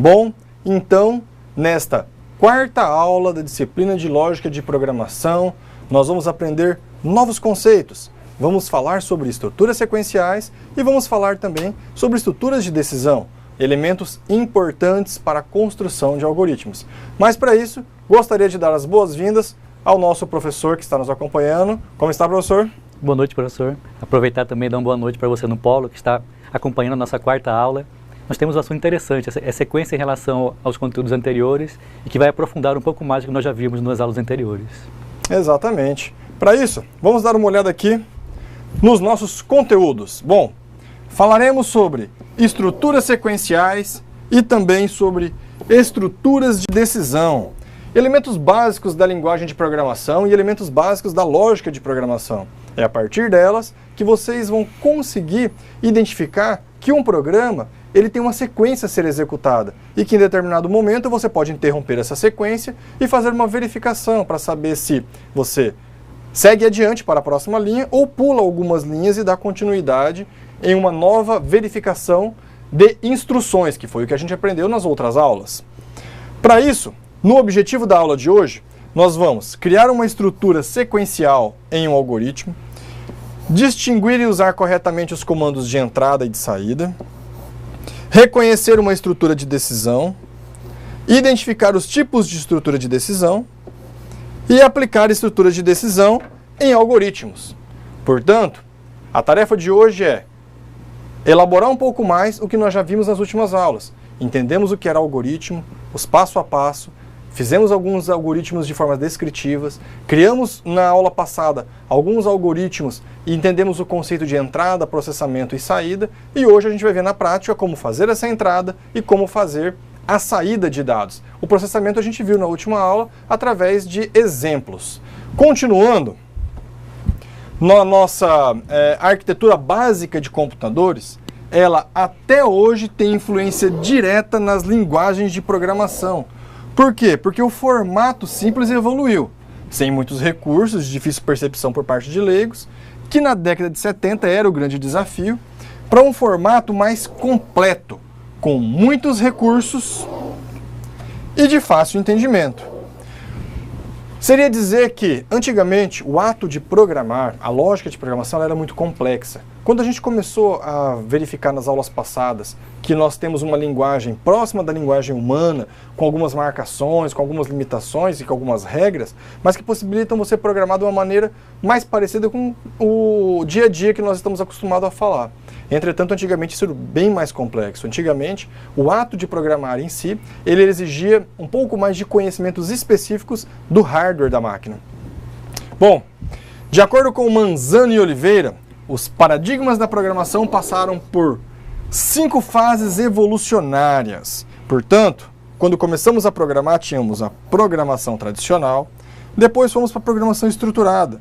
Bom, então, nesta quarta aula da disciplina de Lógica de Programação, nós vamos aprender novos conceitos. Vamos falar sobre estruturas sequenciais e vamos falar também sobre estruturas de decisão, elementos importantes para a construção de algoritmos. Mas para isso, gostaria de dar as boas-vindas ao nosso professor que está nos acompanhando. Como está, professor? Boa noite, professor. Aproveitar também e dar uma boa noite para você no Polo, que está acompanhando a nossa quarta aula. Nós temos um assunto interessante, é sequência em relação aos conteúdos anteriores e que vai aprofundar um pouco mais do que nós já vimos nas aulas anteriores. Exatamente. Para isso, vamos dar uma olhada aqui nos nossos conteúdos. Bom, falaremos sobre estruturas sequenciais e também sobre estruturas de decisão, elementos básicos da linguagem de programação e elementos básicos da lógica de programação. É a partir delas que vocês vão conseguir identificar que um programa ele tem uma sequência a ser executada e que em determinado momento você pode interromper essa sequência e fazer uma verificação para saber se você segue adiante para a próxima linha ou pula algumas linhas e dá continuidade em uma nova verificação de instruções, que foi o que a gente aprendeu nas outras aulas. Para isso, no objetivo da aula de hoje, nós vamos criar uma estrutura sequencial em um algoritmo, distinguir e usar corretamente os comandos de entrada e de saída, reconhecer uma estrutura de decisão, identificar os tipos de estrutura de decisão e aplicar estruturas de decisão em algoritmos. Portanto, a tarefa de hoje é elaborar um pouco mais o que nós já vimos nas últimas aulas. Entendemos o que era algoritmo, os passo a passo, fizemos alguns algoritmos de formas descritivas, criamos na aula passada alguns algoritmos e entendemos o conceito de entrada, processamento e saída, e hoje a gente vai ver na prática como fazer essa entrada e como fazer a saída de dados. O processamento a gente viu na última aula através de exemplos. Continuando, na nossa arquitetura básica de computadores, ela até hoje tem influência direta nas linguagens de programação. Por quê? Porque o formato simples evoluiu, sem muitos recursos, de difícil percepção por parte de leigos, que na década de 70 era o grande desafio, para um formato mais completo, com muitos recursos e de fácil entendimento. Seria dizer que, antigamente, o ato de programar, a lógica de programação, ela era muito complexa. Quando a gente começou a verificar nas aulas passadas que nós temos uma linguagem próxima da linguagem humana, com algumas marcações, com algumas limitações e com algumas regras, mas que possibilitam você programar de uma maneira mais parecida com o dia a dia que nós estamos acostumados a falar. Entretanto, antigamente isso era bem mais complexo. Antigamente, o ato de programar em si, ele exigia um pouco mais de conhecimentos específicos do hardware da máquina. Bom, de acordo com Manzano e Oliveira, os paradigmas da programação passaram por 5 fases evolucionárias. Portanto, quando começamos a programar, tínhamos a programação tradicional, depois fomos para a programação estruturada.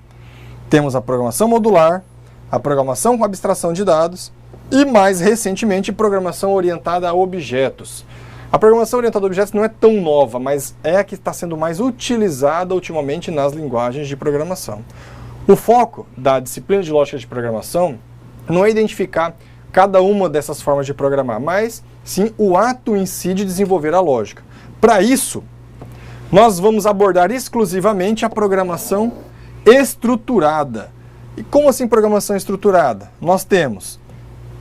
Temos a programação modular, a programação com abstração de dados e, mais recentemente, programação orientada a objetos. A programação orientada a objetos não é tão nova, mas é a que está sendo mais utilizada ultimamente nas linguagens de programação. O foco da disciplina de lógica de programação não é identificar cada uma dessas formas de programar, mas sim o ato em si de desenvolver a lógica. Para isso, nós vamos abordar exclusivamente a programação estruturada. E como assim programação estruturada? Nós temos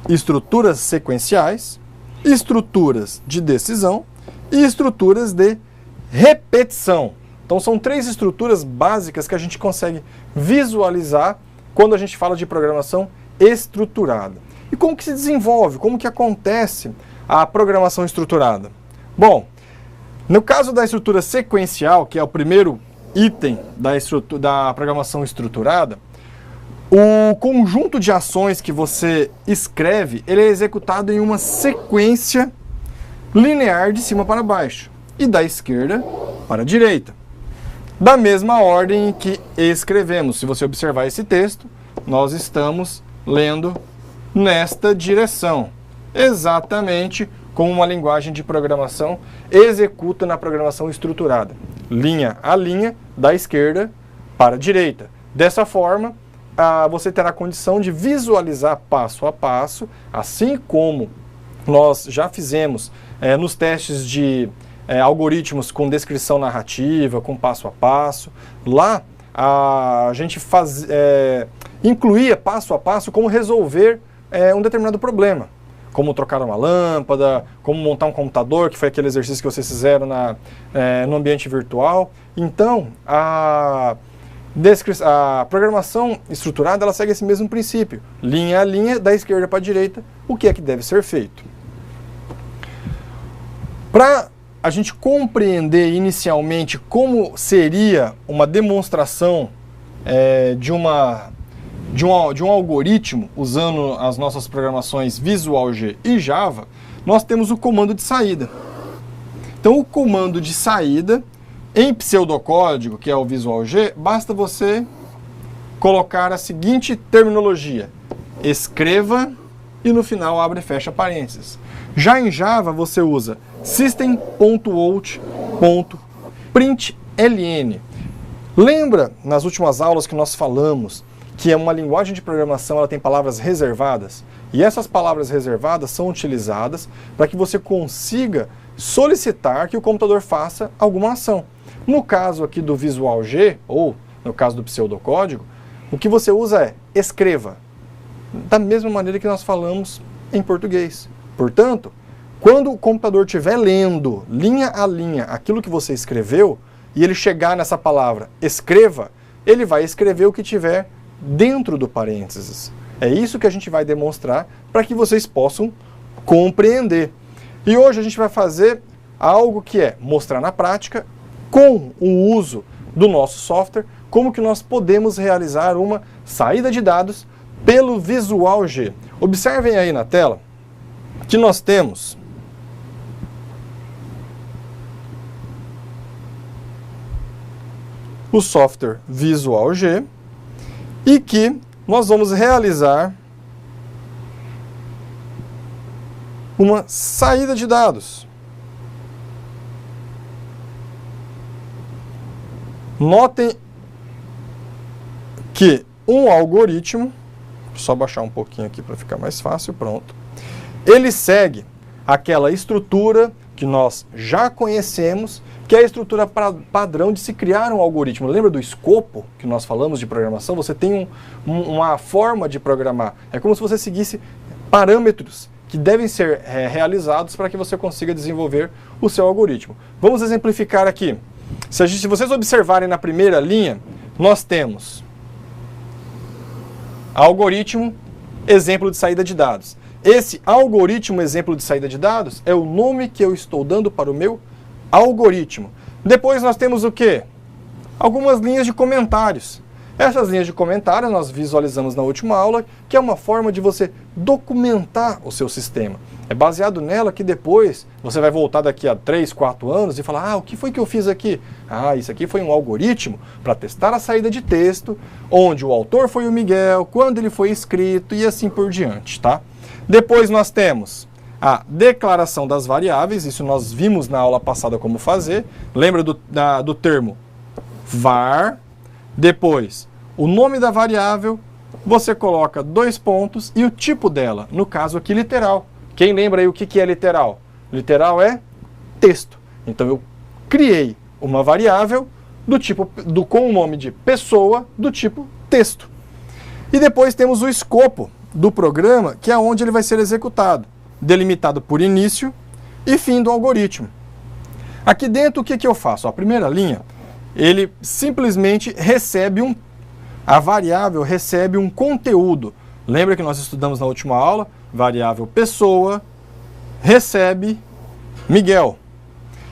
estruturas sequenciais, estruturas de decisão e estruturas de repetição. Então são 3 estruturas básicas que a gente consegue visualizar quando a gente fala de programação estruturada. E como que se desenvolve? Como que acontece a programação estruturada? Bom, no caso da estrutura sequencial, que é o primeiro item da programação estruturada, o conjunto de ações que você escreve, ele é executado em uma sequência linear de cima para baixo e da esquerda para a direita, da mesma ordem em que escrevemos. Se você observar esse texto, nós estamos lendo nesta direção, exatamente como uma linguagem de programação executa na programação estruturada, linha a linha, da esquerda para a direita. Dessa forma, você terá condição de visualizar passo a passo, assim como nós já fizemos nos testes de algoritmos com descrição narrativa, com passo a passo. Lá a gente incluía passo a passo como resolver um determinado problema. Como trocar uma lâmpada, como montar um computador, que foi aquele exercício que vocês fizeram no ambiente virtual. Então, a programação estruturada ela segue esse mesmo princípio. Linha a linha, da esquerda para a direita, o que é que deve ser feito. Para a gente compreender inicialmente como seria uma demonstração de um algoritmo usando as nossas programações Visual G e Java, nós temos o comando de saída. Então, o comando de saída, em pseudocódigo, que é o Visual G, basta você colocar a seguinte terminologia: escreva e no final abre e fecha parênteses. Já em Java, você usa system.out.println. Lembra, nas últimas aulas que nós falamos, que é uma linguagem de programação, ela tem palavras reservadas? E essas palavras reservadas são utilizadas para que você consiga solicitar que o computador faça alguma ação. No caso aqui do Visual G, ou no caso do pseudocódigo, o que você usa é escreva, da mesma maneira que nós falamos em português. Portanto, quando o computador estiver lendo linha a linha aquilo que você escreveu, e ele chegar nessa palavra escreva, ele vai escrever o que tiver dentro do parênteses. É isso que a gente vai demonstrar para que vocês possam compreender. E hoje a gente vai fazer algo que é mostrar na prática, com o uso do nosso software, como que nós podemos realizar uma saída de dados pelo Visual G. Observem aí na tela que nós temos o software Visual G e que nós vamos realizar uma saída de dados. Notem que um algoritmo, só baixar um pouquinho aqui para ficar mais fácil, pronto. Ele segue aquela estrutura que nós já conhecemos, que é a estrutura padrão de se criar um algoritmo. Lembra do escopo que nós falamos de programação? Você tem uma forma de programar. É como se você seguisse parâmetros que devem ser realizados para que você consiga desenvolver o seu algoritmo. Vamos exemplificar aqui. Se vocês observarem na primeira linha, nós temos algoritmo, exemplo de saída de dados. Esse algoritmo, exemplo de saída de dados, é o nome que eu estou dando para o meu algoritmo. Depois nós temos o quê? Algumas linhas de comentários. Essas linhas de comentários nós visualizamos na última aula, que é uma forma de você documentar o seu sistema. É baseado nela que depois você vai voltar daqui a 3, 4 anos e falar: o que foi que eu fiz aqui? Isso aqui foi um algoritmo para testar a saída de texto, onde o autor foi o Miguel, quando ele foi escrito e assim por diante, tá? Depois nós temos a declaração das variáveis, isso nós vimos na aula passada como fazer. Lembra do termo var? Depois, o nome da variável, você coloca 2 pontos e o tipo dela, no caso aqui literal. Quem lembra aí o que é literal? Literal é texto. Então eu criei uma variável com o nome de pessoa do tipo texto. E depois temos o escopo do programa, que é onde ele vai ser executado, delimitado por início e fim do algoritmo. Aqui dentro o que eu faço? A primeira linha, ele simplesmente recebe a variável recebe um conteúdo. Lembra que nós estudamos na última aula? Variável pessoa recebe Miguel.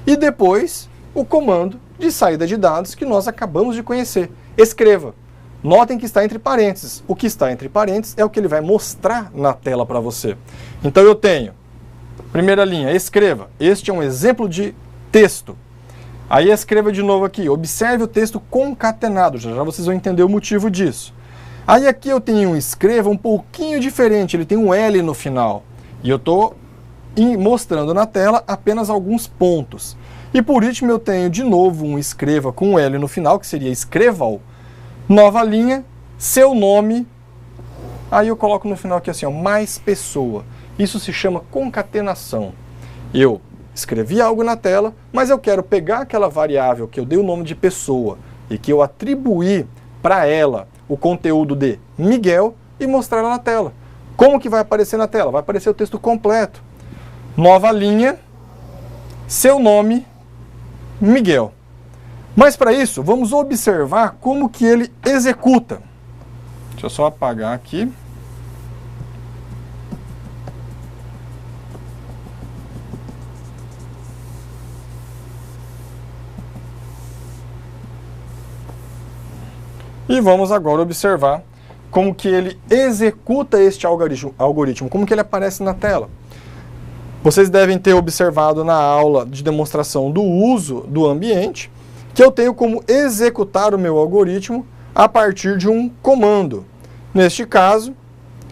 E depois o comando de saída de dados que nós acabamos de conhecer. Escreva. Notem que está entre parênteses. O que está entre parênteses é o que ele vai mostrar na tela para você. Então eu tenho, primeira linha, escreva. Este é um exemplo de texto. Aí escreva de novo aqui, observe o texto concatenado, já vocês vão entender o motivo disso. Aí aqui eu tenho um escreva um pouquinho diferente, ele tem um L no final. E eu estou mostrando na tela apenas alguns pontos. E por último eu tenho de novo um escreva com um L no final, que seria escreva-o. Nova linha, seu nome, aí eu coloco no final aqui assim, mais pessoa. Isso se chama concatenação. Eu escrevi algo na tela, mas eu quero pegar aquela variável que eu dei o nome de pessoa e que eu atribuí para ela o conteúdo de Miguel e mostrar ela na tela. Como que vai aparecer na tela? Vai aparecer o texto completo. Nova linha, seu nome, Miguel. Mas para isso, vamos observar como que ele executa. Deixa eu só apagar aqui. E vamos agora observar como que ele executa este algoritmo, como que ele aparece na tela. Vocês devem ter observado na aula de demonstração do uso do ambiente, que eu tenho como executar o meu algoritmo a partir de um comando. Neste caso,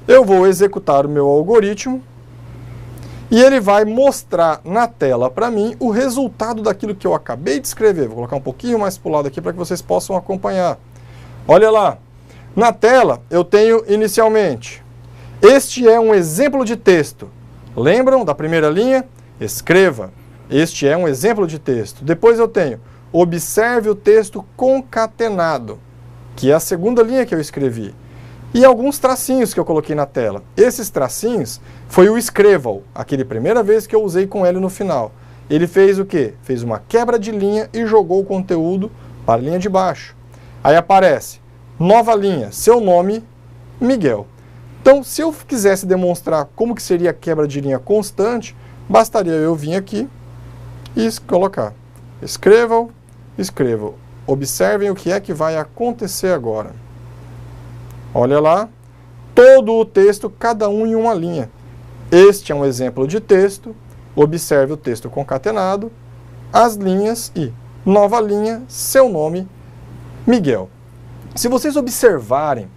eu vou executar o meu algoritmo e ele vai mostrar na tela para mim o resultado daquilo que eu acabei de escrever. Vou colocar um pouquinho mais para o lado aqui para que vocês possam acompanhar. Olha lá, na tela eu tenho inicialmente, este é um exemplo de texto. Lembram da primeira linha? Escreva. Este é um exemplo de texto. Depois eu tenho, observe o texto concatenado, que é a segunda linha que eu escrevi. E alguns tracinhos que eu coloquei na tela. Esses tracinhos foi o escreva-o, aquele primeira vez que eu usei com ele no final. Ele fez o quê? Fez uma quebra de linha e jogou o conteúdo para a linha de baixo. Aí aparece, nova linha, seu nome, Miguel. Então, se eu quisesse demonstrar como que seria a quebra de linha constante, bastaria eu vir aqui e colocar, escrevam, observem o que é que vai acontecer agora. Olha lá, todo o texto, cada um em uma linha. Este é um exemplo de texto, observe o texto concatenado, as linhas e nova linha, seu nome, Miguel. Se vocês observarem,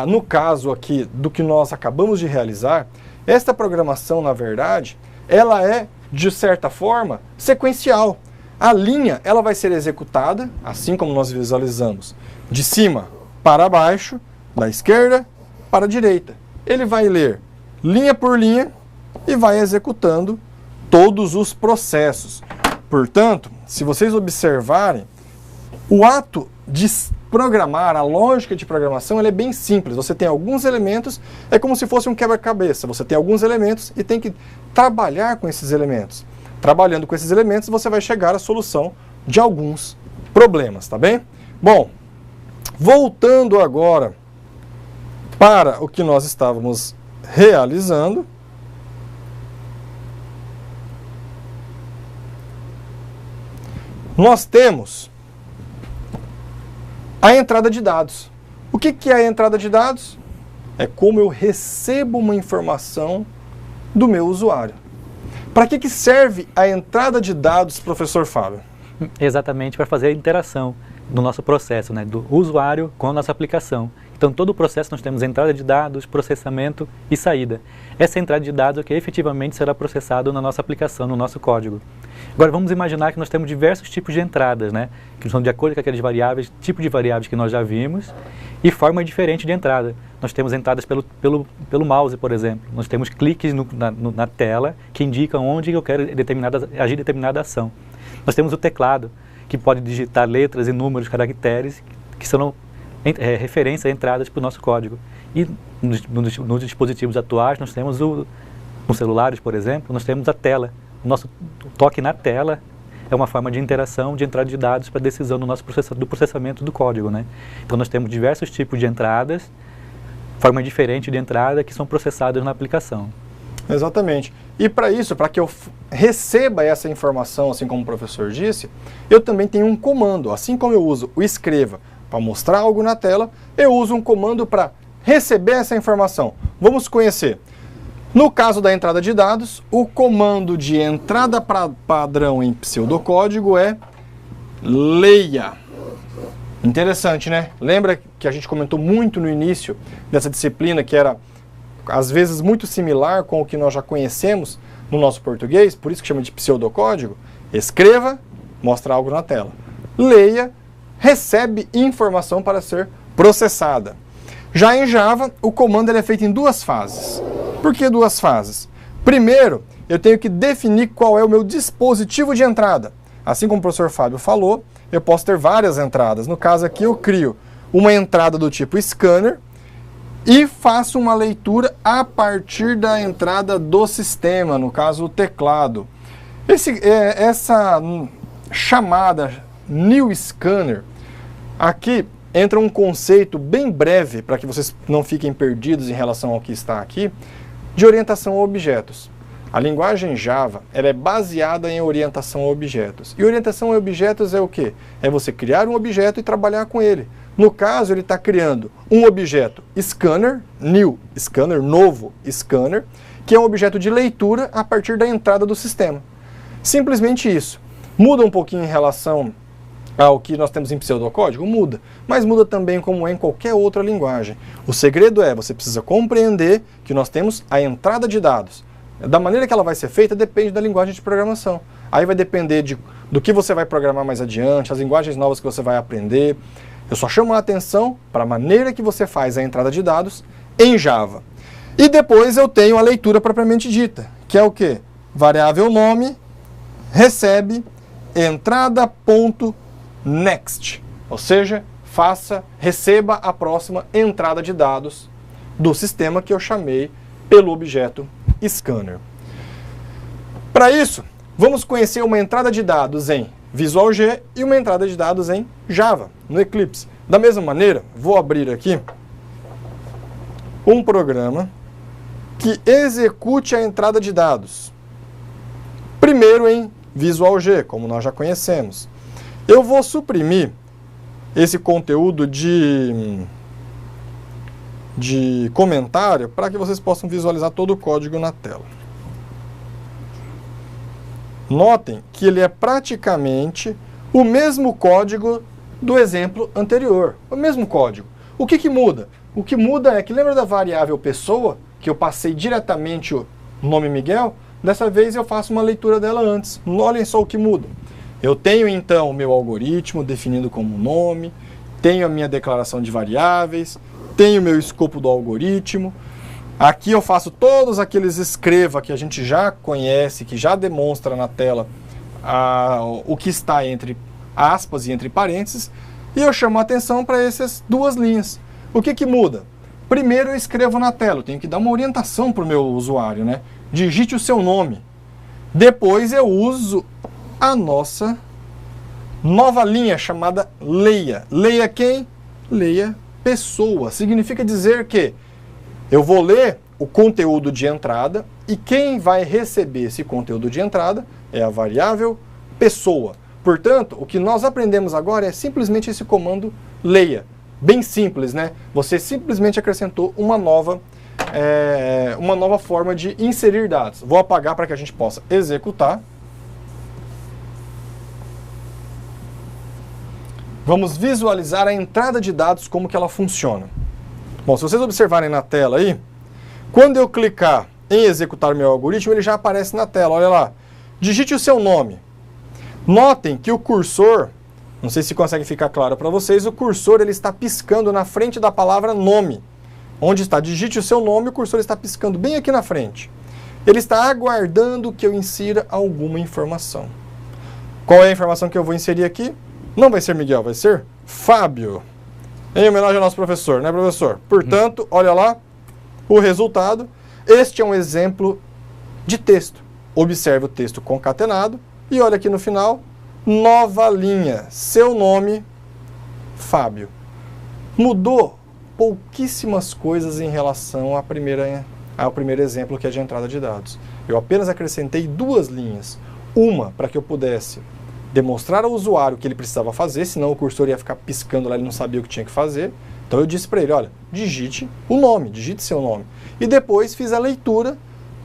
no caso aqui do que nós acabamos de realizar, esta programação, na verdade, ela é, de certa forma, sequencial. A linha ela vai ser executada, assim como nós visualizamos, de cima para baixo, da esquerda para a direita. Ele vai ler linha por linha e vai executando todos os processos. Portanto, se vocês observarem, o ato de programar, a lógica de programação, ela é bem simples. Você tem alguns elementos, é como se fosse um quebra-cabeça. Você tem alguns elementos e tem que trabalhar com esses elementos. Trabalhando com esses elementos, você vai chegar à solução de alguns problemas, tá bem? Bom, voltando agora para o que nós estávamos realizando, nós temos a entrada de dados. O que é a entrada de dados? É como eu recebo uma informação do meu usuário. Para que serve a entrada de dados, professor Fábio? Exatamente para fazer a interação do nosso processo, né, do usuário com a nossa aplicação. Então, todo o processo nós temos entrada de dados, processamento e saída. Essa entrada de dados é que efetivamente será processado na nossa aplicação, no nosso código. Agora, vamos imaginar que nós temos diversos tipos de entradas, né, que são de acordo com aquelas variáveis, tipo de variáveis que nós já vimos, e forma diferente de entrada. Nós temos entradas pelo mouse, por exemplo. Nós temos cliques na tela que indicam onde eu quero agir determinada ação. Nós temos o teclado, que pode digitar letras e números, caracteres, que são referências, entradas para o nosso código. E nos dispositivos atuais, nós temos, nos celulares, por exemplo, nós temos a tela. O nosso toque na tela é uma forma de interação, de entrada de dados para decisão do processamento do código, né? Então, nós temos diversos tipos de entradas, forma diferente de entrada, que são processadas na aplicação. Exatamente. E para isso, para que eu receba essa informação, assim como o professor disse, eu também tenho um comando. Assim como eu uso o escreva para mostrar algo na tela, eu uso um comando para receber essa informação. Vamos conhecer. No caso da entrada de dados, o comando de entrada padrão em pseudocódigo é leia. Interessante, né? Lembra que a gente comentou muito no início dessa disciplina, que era às vezes muito similar com o que nós já conhecemos no nosso português, por isso que chama de pseudocódigo? Escreva, mostra algo na tela. Leia, recebe informação para ser processada. Já em Java, o comando é feito em duas fases. Por que duas fases? Primeiro, eu tenho que definir qual é o meu dispositivo de entrada. Assim como o professor Fábio falou, eu posso ter várias entradas. No caso aqui, eu crio uma entrada do tipo scanner e faço uma leitura a partir da entrada do sistema, no caso o teclado. Essa chamada New Scanner, aqui entra um conceito bem breve, para que vocês não fiquem perdidos em relação ao que está aqui, de orientação a objetos. A linguagem Java ela é baseada em orientação a objetos. E orientação a objetos é o quê? É você criar um objeto e trabalhar com ele. No caso, ele está criando um objeto scanner, new scanner, novo scanner, que é um objeto de leitura a partir da entrada do sistema. Simplesmente isso. Muda um pouquinho em relação ao que nós temos em pseudocódigo? Muda. Mas muda também como é em qualquer outra linguagem. O segredo é, você precisa compreender que nós temos a entrada de dados. Da maneira que ela vai ser feita depende da linguagem de programação. Aí vai depender do que você vai programar mais adiante, as linguagens novas que você vai aprender. Eu só chamo a atenção para a maneira que você faz a entrada de dados em Java. E depois eu tenho a leitura propriamente dita, que é o quê? Variável nome recebe entrada.next, ou seja, receba a próxima entrada de dados do sistema que eu chamei pelo objeto scanner. Para isso, vamos conhecer uma entrada de dados em Visual G e uma entrada de dados em Java, no Eclipse. Da mesma maneira, vou abrir aqui um programa que execute a entrada de dados. Primeiro em Visual G, como nós já conhecemos. Eu vou suprimir esse conteúdo de comentário para que vocês possam visualizar todo o código na tela. Notem que ele é praticamente o mesmo código do exemplo anterior. O mesmo código. O que muda? O que muda é que, lembra da variável pessoa, que eu passei diretamente o nome Miguel? Dessa vez eu faço uma leitura dela antes. Olhem só o que muda. Eu tenho então o meu algoritmo definido como nome, tenho a minha declaração de variáveis, tenho o meu escopo do algoritmo. Aqui eu faço todos aqueles escreva que a gente já conhece, que já demonstra na tela o que está entre aspas e entre parênteses, e eu chamo a atenção para essas duas linhas. O que muda? Primeiro eu escrevo na tela, eu tenho que dar uma orientação para o meu usuário, né? Digite o seu nome. Depois eu uso a nossa nova linha chamada leia. Leia quem? Leia pessoa. Significa dizer que eu vou ler o conteúdo de entrada e quem vai receber esse conteúdo de entrada é a variável pessoa. Portanto, o que nós aprendemos agora é simplesmente esse comando leia. Bem simples, né? Você simplesmente acrescentou uma nova forma de inserir dados. Vou apagar para que a gente possa executar. Vamos visualizar a entrada de dados, como que ela funciona. Bom, se vocês observarem na tela aí, quando eu clicar em executar meu algoritmo, ele já aparece na tela, olha lá. Digite o seu nome. Notem que o cursor, não sei se consegue ficar claro para vocês, o cursor ele está piscando na frente da palavra nome. Onde está digite o seu nome, o cursor está piscando bem aqui na frente. Ele está aguardando que eu insira alguma informação. Qual é a informação que eu vou inserir aqui? Não vai ser Miguel, vai ser Fábio. Em homenagem ao nosso professor, né, professor? Portanto, olha lá o resultado. Este é um exemplo de texto. Observe o texto concatenado e olha aqui no final, nova linha, seu nome, Fábio. Mudou pouquíssimas coisas em relação ao primeiro exemplo, que é de entrada de dados. Eu apenas acrescentei duas linhas. Uma, para que eu pudesse demonstrar ao usuário o que ele precisava fazer, senão o cursor ia ficar piscando lá, ele não sabia o que tinha que fazer. Então eu disse para ele, olha, digite o nome, digite seu nome. E depois fiz a leitura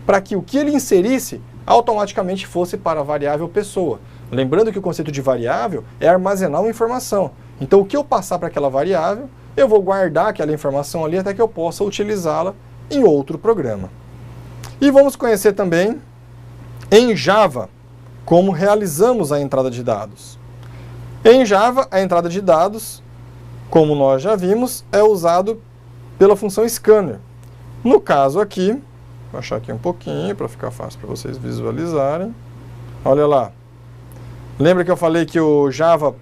para que o que ele inserisse automaticamente fosse para a variável pessoa. Lembrando que o conceito de variável é armazenar uma informação. Então o que eu passar para aquela variável, eu vou guardar aquela informação ali até que eu possa utilizá-la em outro programa. E vamos conhecer também em Java como realizamos a entrada de dados. Em Java, a entrada de dados, como nós já vimos, é usado pela função scanner. No caso aqui, Vou baixar aqui um pouquinho para ficar fácil para vocês visualizarem. Olha lá. Lembra que eu falei que o Java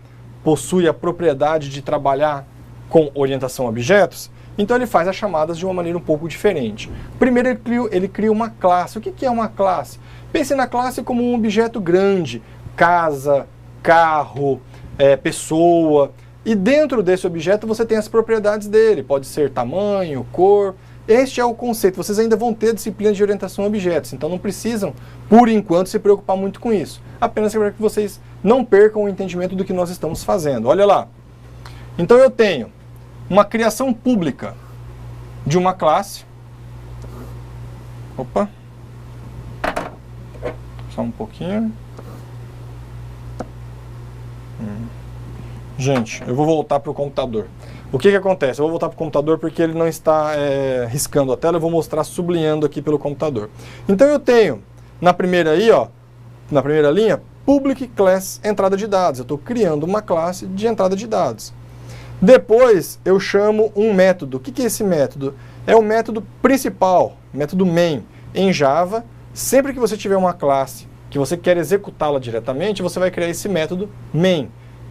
possui a propriedade de trabalhar com orientação a objetos? Então ele faz as chamadas de uma maneira um pouco diferente. Primeiro ele cria uma classe. O que é uma classe? Pense na classe como um objeto grande, casa, carro, pessoa. E dentro desse objeto você tem as propriedades dele. Pode ser tamanho, cor. Este é o conceito. Vocês ainda vão ter disciplina de orientação a objetos. Então não precisam, por enquanto, se preocupar muito com isso. Apenas para que vocês não percam o entendimento do que nós estamos fazendo. Olha lá. Então eu tenho uma criação pública de uma classe. Opa. Só um pouquinho. Gente, eu vou voltar para o computador. O que acontece? Eu vou voltar para o computador porque ele não está riscando a tela. Eu vou mostrar sublinhando aqui pelo computador. Então eu tenho, na primeira aí, ó, na primeira linha, public class entrada de dados. Eu estou criando uma classe de entrada de dados. Depois eu chamo um método. O que é esse método? É o método principal, método main. Em Java, sempre que você tiver uma classe que você quer executá-la diretamente, você vai criar esse método main.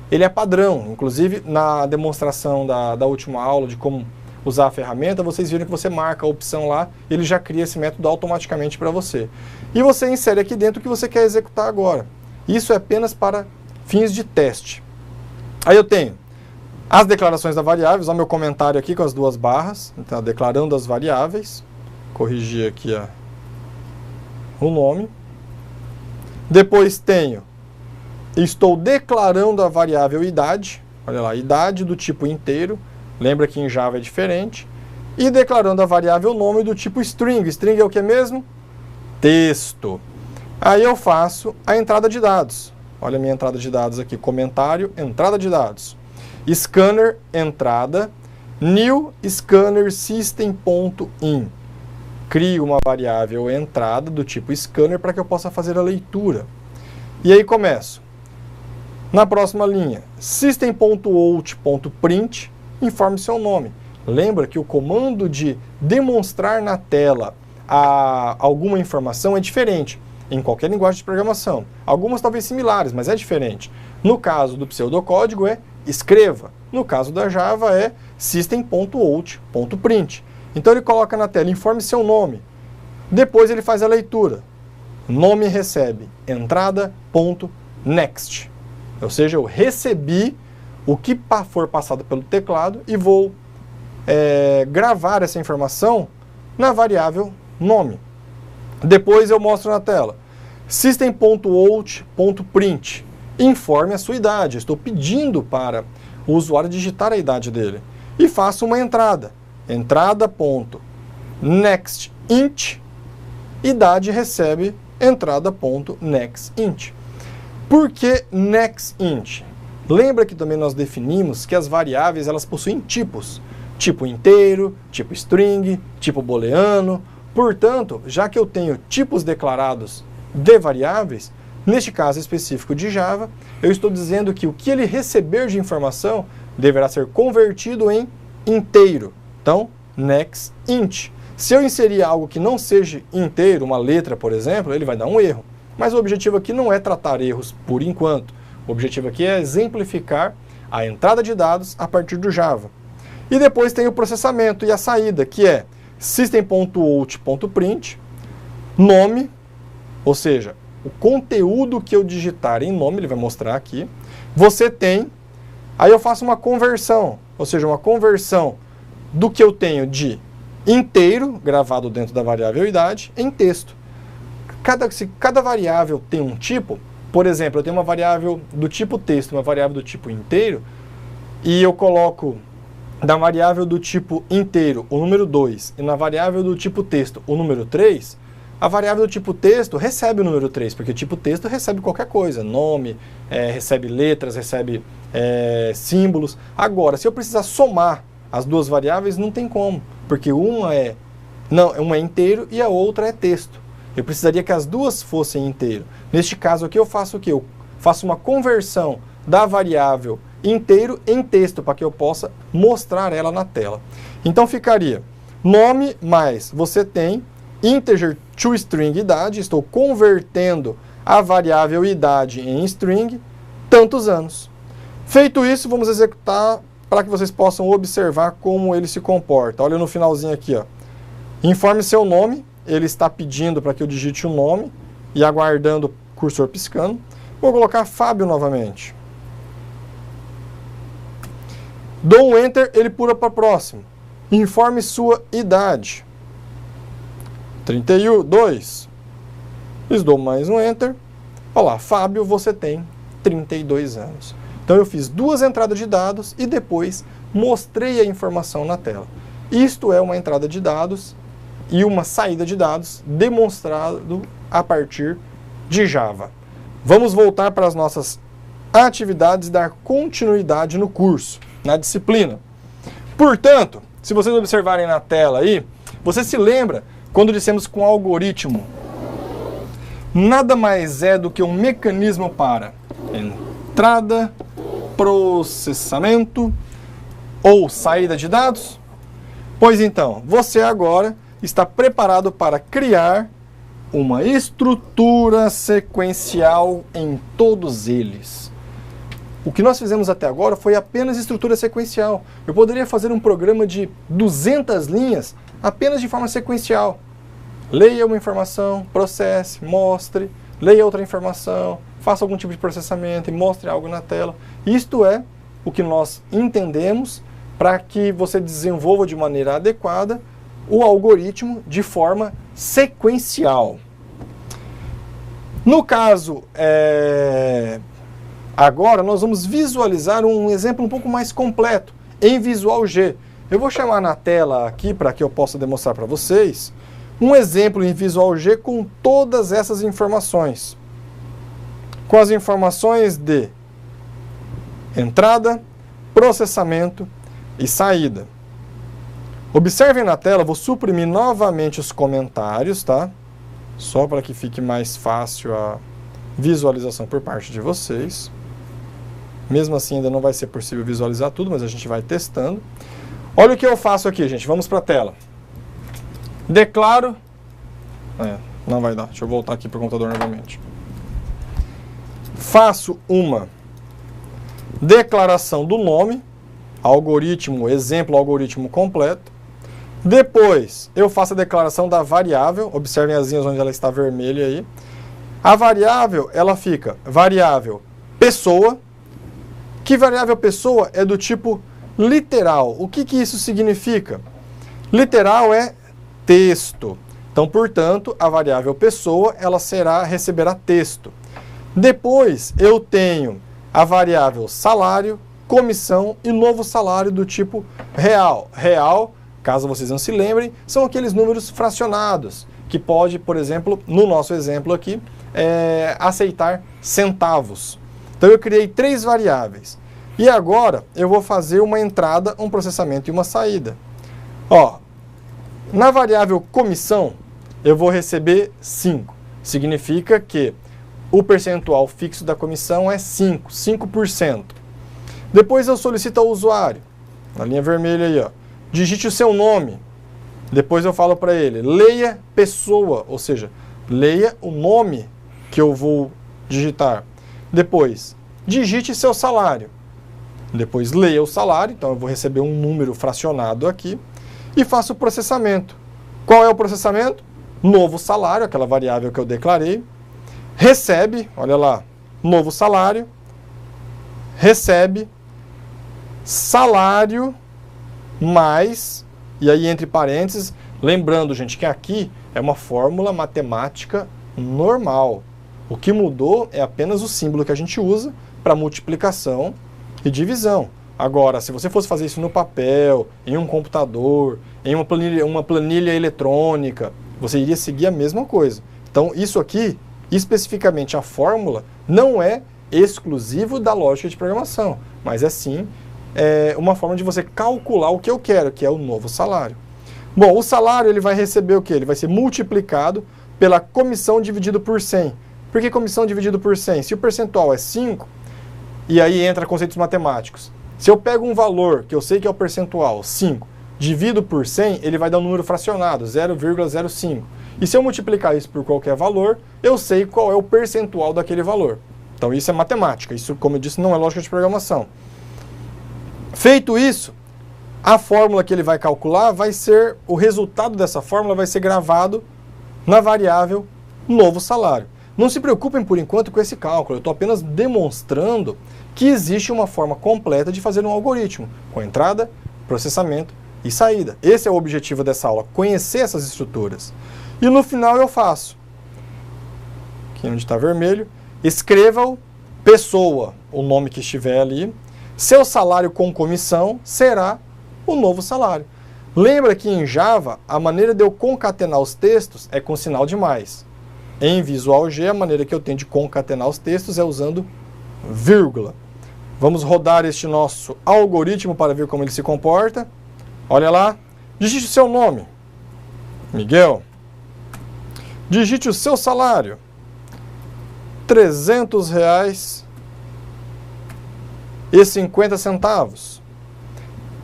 Ele é padrão, inclusive na demonstração da última aula de como usar a ferramenta, vocês viram que você marca a opção lá, ele já cria esse método automaticamente para você. E você insere aqui dentro o que você quer executar agora. Isso é apenas para fins de teste. Aí eu tenho as declarações das variáveis, olha o meu comentário aqui com as duas barras, então, declarando as variáveis, corrigir aqui o nome. Depois tenho, estou declarando a variável idade, olha lá, idade do tipo inteiro, lembra que em Java é diferente, e declarando a variável nome do tipo string. String é o que mesmo? Texto. Aí eu faço a entrada de dados. Olha a minha entrada de dados aqui, comentário, entrada de dados. Scanner, entrada, new scanner system.in. Crio uma variável entrada do tipo scanner para que eu possa fazer a leitura. E aí começo. Na próxima linha, system.out.print, informe seu nome. Lembra que o comando de demonstrar na tela alguma informação é diferente em qualquer linguagem de programação. Algumas talvez similares, mas é diferente. No caso do pseudocódigo é escreva. No caso da Java é system.out.print. Então ele coloca na tela, informe seu nome. Depois ele faz a leitura. Nome recebe entrada.next. Ou seja, eu recebi o que for passado pelo teclado e vou gravar essa informação na variável nome. Depois eu mostro na tela system.out.print. Informe a sua idade. Eu estou pedindo para o usuário digitar a idade dele. E faço uma entrada. Entrada.nextInt. Idade recebe entrada.nextInt. Por que nextInt? Lembra que também nós definimos que as variáveis elas possuem tipos. Tipo inteiro, tipo string, tipo booleano. Portanto, já que eu tenho tipos declarados de variáveis, neste caso específico de Java, eu estou dizendo que o que ele receber de informação deverá ser convertido em inteiro. Então, nextInt. Se eu inserir algo que não seja inteiro, uma letra, por exemplo, ele vai dar um erro. Mas o objetivo aqui não é tratar erros por enquanto. O objetivo aqui é exemplificar a entrada de dados a partir do Java. E depois tem o processamento e a saída, que é system.out.print, nome, ou seja, o conteúdo que eu digitar em nome, ele vai mostrar aqui. Você tem, aí eu faço uma conversão, ou seja, uma conversão do que eu tenho de inteiro, gravado dentro da variável idade, em texto. Se cada variável tem um tipo, por exemplo, eu tenho uma variável do tipo texto, uma variável do tipo inteiro, e eu coloco na variável do tipo inteiro o número 2 e na variável do tipo texto o número 3, a variável do tipo texto recebe o número 3, porque o tipo texto recebe qualquer coisa, nome, recebe letras, recebe símbolos. Agora, se eu precisar somar as duas variáveis, não tem como, porque uma é inteiro e a outra é texto. Eu precisaria que as duas fossem inteiro. Neste caso aqui eu faço o quê? Eu faço uma conversão da variável inteiro em texto, para que eu possa mostrar ela na tela. Então ficaria nome mais você tem integer toString idade, estou convertendo a variável idade em string, tantos anos. Feito isso, vamos executar para que vocês possam observar como ele se comporta. Olha no finalzinho aqui, ó. Informe seu nome, ele está pedindo para que eu digite o nome e aguardando o cursor piscando. Vou colocar Fábio novamente. Dou um Enter, ele pula para o próximo. Informe sua idade. 32. Lhes dou mais um Enter. Olá, Fábio, você tem 32 anos. Então eu fiz duas entradas de dados e depois mostrei a informação na tela. Isto é uma entrada de dados e uma saída de dados demonstrado a partir de Java. Vamos voltar para as nossas atividades e dar continuidade no curso, na disciplina. Portanto, se vocês observarem na tela aí, você se lembra quando dissemos que um algoritmo nada mais é do que um mecanismo para entrada, processamento ou saída de dados? Pois então, você agora está preparado para criar uma estrutura sequencial em todos eles. O que nós fizemos até agora foi apenas estrutura sequencial. Eu poderia fazer um programa de 200 linhas apenas de forma sequencial. Leia uma informação, processe, mostre, leia outra informação, faça algum tipo de processamento e mostre algo na tela. Isto é o que nós entendemos para que você desenvolva de maneira adequada o algoritmo de forma sequencial. No caso, agora nós vamos visualizar um exemplo um pouco mais completo em Visual G. Eu vou chamar na tela aqui para que eu possa demonstrar para vocês um exemplo em Visual G com todas essas informações. Com as informações de entrada, processamento e saída. Observem na tela, vou suprimir novamente os comentários, tá? Só para que fique mais fácil a visualização por parte de vocês. Mesmo assim, ainda não vai ser possível visualizar tudo, mas a gente vai testando. Olha o que eu faço aqui, gente. Vamos para a tela. Declaro... não vai dar. Deixa eu voltar aqui para o computador novamente. Faço uma declaração do nome, algoritmo, exemplo, algoritmo completo. Depois, eu faço a declaração da variável. Observem as linhas onde ela está vermelha aí. A variável, ela fica variável pessoa. Que variável pessoa é do tipo literal. O que isso significa? Literal é texto. Então, portanto, a variável pessoa, ela receberá texto. Depois, eu tenho a variável salário, comissão e novo salário do tipo real. Real, caso vocês não se lembrem, são aqueles números fracionados, que pode, por exemplo, no nosso exemplo aqui, aceitar centavos. Então, eu criei 3 variáveis. E agora, eu vou fazer uma entrada, um processamento e uma saída. Ó, na variável comissão, eu vou receber 5. Significa que o percentual fixo da comissão é 5%. Depois eu solicito ao usuário, na linha vermelha aí, ó, digite o seu nome. Depois eu falo para ele, leia pessoa, ou seja, leia o nome que eu vou digitar. Depois, digite seu salário. Depois, leia o salário, então eu vou receber um número fracionado aqui. E faço o processamento. Qual é o processamento? Novo salário, aquela variável que eu declarei. Recebe, olha lá, novo salário. Recebe salário mais, e aí entre parênteses, lembrando, gente, que aqui é uma fórmula matemática normal. O que mudou é apenas o símbolo que a gente usa para multiplicação e divisão. Agora, se você fosse fazer isso no papel, em um computador, em uma planilha eletrônica, você iria seguir a mesma coisa. Então, isso aqui, especificamente a fórmula, não é exclusivo da lógica de programação, mas é sim uma forma de você calcular o que eu quero, que é o novo salário. Bom, o salário ele vai receber o quê? Ele vai ser multiplicado pela comissão dividido por 100. Por que comissão dividido por 100? Se o percentual é 5, e aí entra conceitos matemáticos. Se eu pego um valor, que eu sei que é o percentual, 5, divido por 100, ele vai dar um número fracionado, 0,05. E se eu multiplicar isso por qualquer valor, eu sei qual é o percentual daquele valor. Então isso é matemática, isso, como eu disse, não é lógica de programação. Feito isso, a fórmula que ele vai calcular vai ser, o resultado dessa fórmula vai ser gravado na variável novo salário. Não se preocupem por enquanto com esse cálculo, eu estou apenas demonstrando que existe uma forma completa de fazer um algoritmo, com entrada, processamento e saída. Esse é o objetivo dessa aula, conhecer essas estruturas. E no final eu faço, aqui onde está vermelho, escreva-o pessoa, o nome que estiver ali, seu salário com comissão será o novo salário. Lembra que em Java, a maneira de eu concatenar os textos é com sinal de mais. Em Visual G, a maneira que eu tenho de concatenar os textos é usando vírgula. Vamos rodar este nosso algoritmo para ver como ele se comporta. Olha lá, digite o seu nome, Miguel. Digite o seu salário, R$300,50.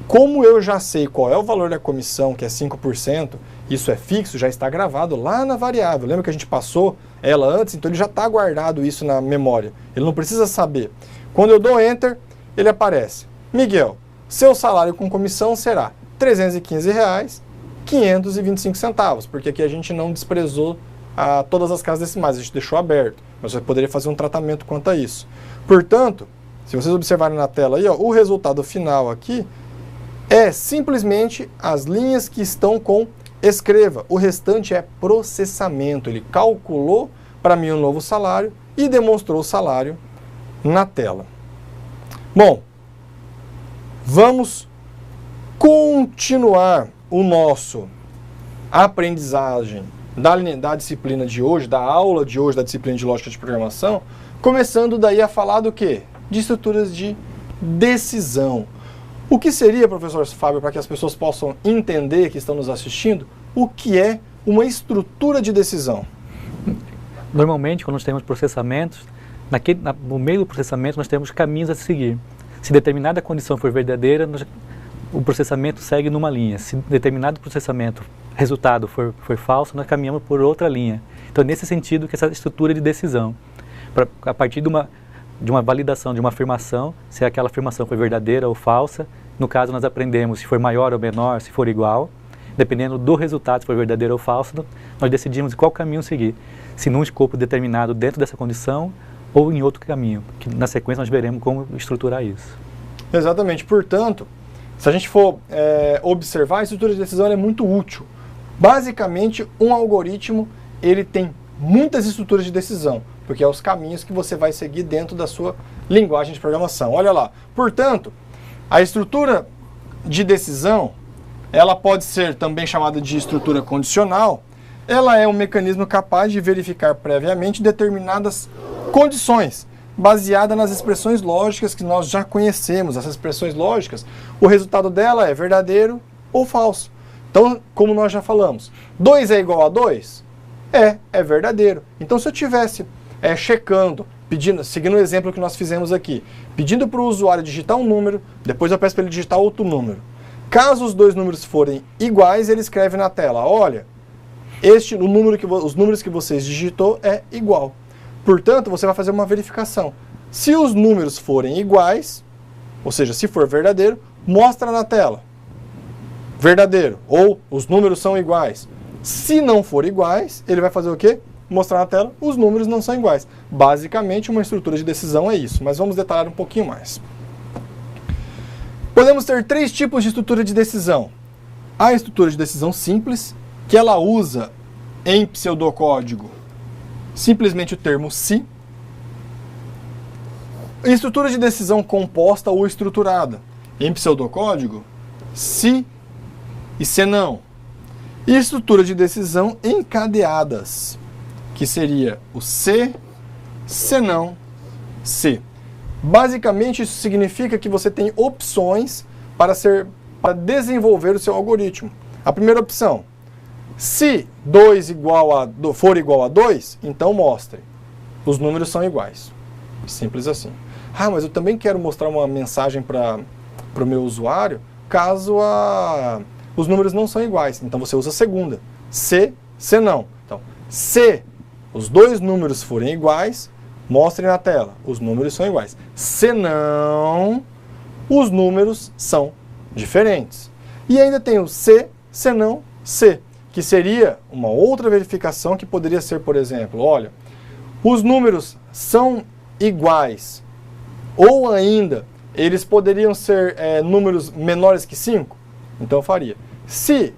Como eu já sei qual é o valor da comissão, que é 5%, isso é fixo, já está gravado lá na variável. Lembra que a gente passou ela antes? Então ele já está guardado isso na memória. Ele não precisa saber. Quando eu dou Enter, ele aparece. Miguel, seu salário com comissão será R$315,525, porque aqui a gente não desprezou todas as casas decimais, a gente deixou aberto. Mas você poderia fazer um tratamento quanto a isso. Portanto, se vocês observarem na tela aí, ó, o resultado final aqui é simplesmente as linhas que estão com escreva. O restante é processamento. Ele calculou para mim um novo salário e demonstrou o salário na tela. Bom, vamos continuar o nosso aprendizagem da disciplina de hoje, da aula de hoje da disciplina de lógica de programação, começando daí a falar do quê? De estruturas de decisão. O que seria, professor Fábio, para que as pessoas possam entender que estão nos assistindo, o que é uma estrutura de decisão? Normalmente, quando nós temos processamentos, no meio do processamento nós temos caminhos a seguir. Se determinada condição for verdadeira, o processamento segue numa linha. Se determinado processamento, resultado for falso, nós caminhamos por outra linha. Então, é nesse sentido que essa estrutura de decisão, a partir de uma validação, de uma afirmação, se aquela afirmação foi verdadeira ou falsa, no caso nós aprendemos se for maior ou menor, se for igual, dependendo do resultado, se for verdadeiro ou falso, nós decidimos qual caminho seguir, se num escopo determinado dentro dessa condição ou em outro caminho, que na sequência nós veremos como estruturar isso. Exatamente, portanto, se a gente for observar, a estrutura de decisão é muito útil. Basicamente, um algoritmo ele tem muitas estruturas de decisão, porque é os caminhos que você vai seguir dentro da sua linguagem de programação. Olha lá, portanto, a estrutura de decisão, ela pode ser também chamada de estrutura condicional, ela é um mecanismo capaz de verificar previamente determinadas condições, baseada nas expressões lógicas que nós já conhecemos. Essas expressões lógicas, o resultado dela é verdadeiro ou falso. Então, como nós já falamos, 2 é igual a 2? É verdadeiro. Então, se eu tivesse checando, seguindo o exemplo que nós fizemos aqui, pedindo para o usuário digitar um número, depois eu peço para ele digitar outro número. Caso os dois números forem iguais, ele escreve na tela, olha, os números que vocês digitou é igual. Portanto, você vai fazer uma verificação. Se os números forem iguais, ou seja, se for verdadeiro, mostra na tela. Verdadeiro. Ou os números são iguais. Se não for iguais, ele vai fazer o quê? Mostrar na tela, os números não são iguais. Basicamente, uma estrutura de decisão é isso, mas vamos detalhar um pouquinho mais. Podemos ter 3 tipos de estrutura de decisão. A estrutura de decisão simples, que ela usa em pseudocódigo simplesmente o termo se. Estrutura de decisão composta ou estruturada. Em pseudocódigo, se e se não. E estrutura de decisão encadeadas, que seria o se não, se. Basicamente, isso significa que você tem opções para desenvolver o seu algoritmo. A primeira opção, se 2 for igual a 2, então mostre. Os números são iguais. Simples assim. Ah, mas eu também quero mostrar uma mensagem para o meu usuário, caso os números não são iguais. Então você usa a segunda. Se não. Se os dois números forem iguais, mostrem na tela, os números são iguais. Se não, os números são diferentes. E ainda tem o se não, se, que seria uma outra verificação que poderia ser, por exemplo, olha, os números são iguais, ou ainda, eles poderiam ser números menores que 5? Então eu faria, se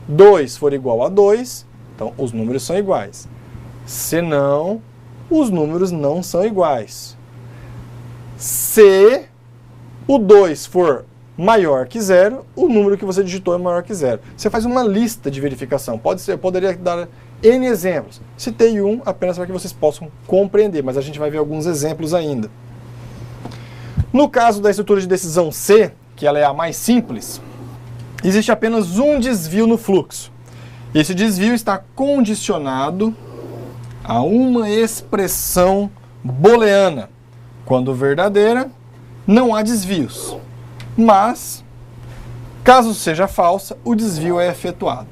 2 for igual a 2, então os números são iguais. Se não, os números não são iguais. Se o 2 for maior que 0, o número que você digitou é maior que 0. Você faz uma lista de verificação. Eu poderia dar N exemplos. Citei um apenas para que vocês possam compreender, mas a gente vai ver alguns exemplos ainda. No caso da estrutura de decisão C, que ela é a mais simples, existe apenas um desvio no fluxo. Esse desvio está condicionado a uma expressão booleana. Quando verdadeira, não há desvios. Mas, caso seja falsa, o desvio é efetuado.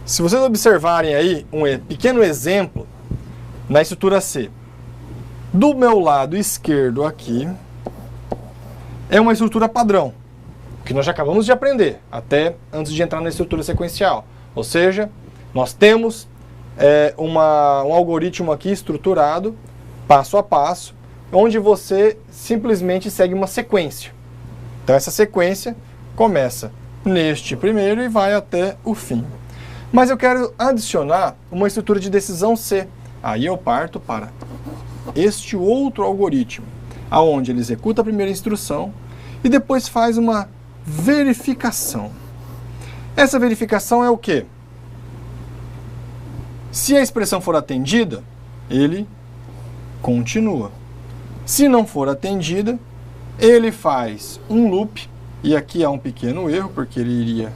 Se vocês observarem aí um pequeno exemplo na estrutura C, do meu lado esquerdo aqui, é uma estrutura padrão, que nós já acabamos de aprender, até antes de entrar na estrutura sequencial. Ou seja, nós temos um algoritmo aqui estruturado, passo a passo, onde você simplesmente segue uma sequência. Então essa sequência começa neste primeiro e vai até o fim. Mas eu quero adicionar uma estrutura de decisão C. Aí eu parto para este outro algoritmo, aonde ele executa a primeira instrução e depois faz uma verificação. Essa verificação é o quê? Se a expressão for atendida, ele continua. Se não for atendida, ele faz um loop, e aqui há um pequeno erro, porque ele iria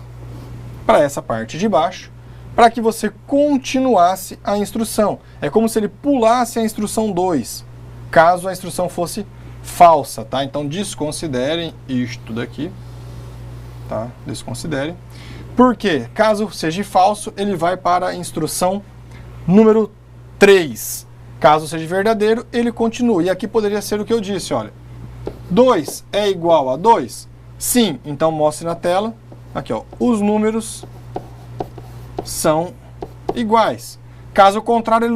para essa parte de baixo, para que você continuasse a instrução. É como se ele pulasse a instrução 2, caso a instrução fosse falsa, tá? Então desconsiderem isto daqui, tá? Desconsiderem. Porque, caso seja falso, ele vai para a instrução número 3. Caso seja verdadeiro, ele continua. E aqui poderia ser o que eu disse, olha. 2 é igual a 2? Sim, então mostre na tela. Aqui, ó, os números são iguais. Caso contrário, ele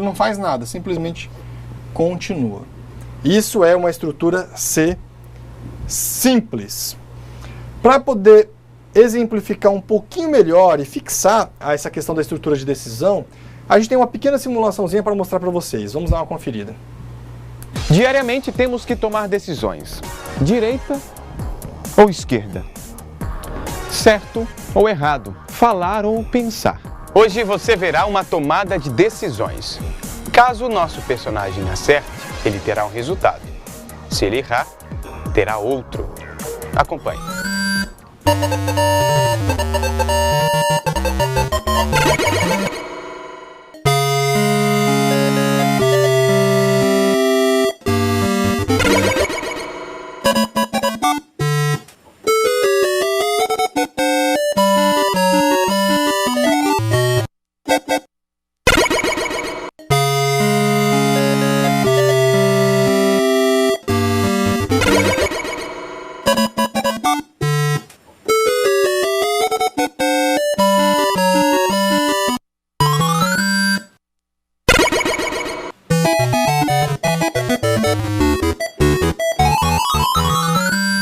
não faz nada, simplesmente continua. Isso é uma estrutura C simples. Para poder exemplificar um pouquinho melhor e fixar essa questão da estrutura de decisão, a gente tem uma pequena simulaçãozinha para mostrar para vocês. Vamos dar uma conferida. Diariamente temos que tomar decisões. Direita ou esquerda? Certo ou errado? Falar ou pensar? Hoje você verá uma tomada de decisões. Caso o nosso personagem acerte, ele terá um resultado. Se ele errar, terá outro. Acompanhe.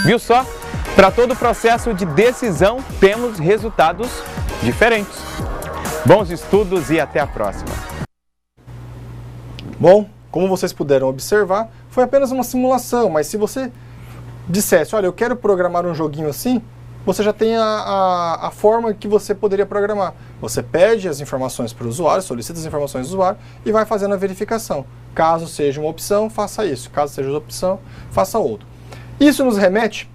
Viu só? Para todo o processo de decisão, temos resultados diferentes. Bons estudos e até a próxima. Bom, como vocês puderam observar, foi apenas uma simulação, mas se você dissesse, olha, eu quero programar um joguinho assim, você já tem a forma que você poderia programar. Você pede as informações para o usuário, solicita as informações do usuário e vai fazendo a verificação. Caso seja uma opção, faça isso. Caso seja outra opção, faça outro. Isso nos remete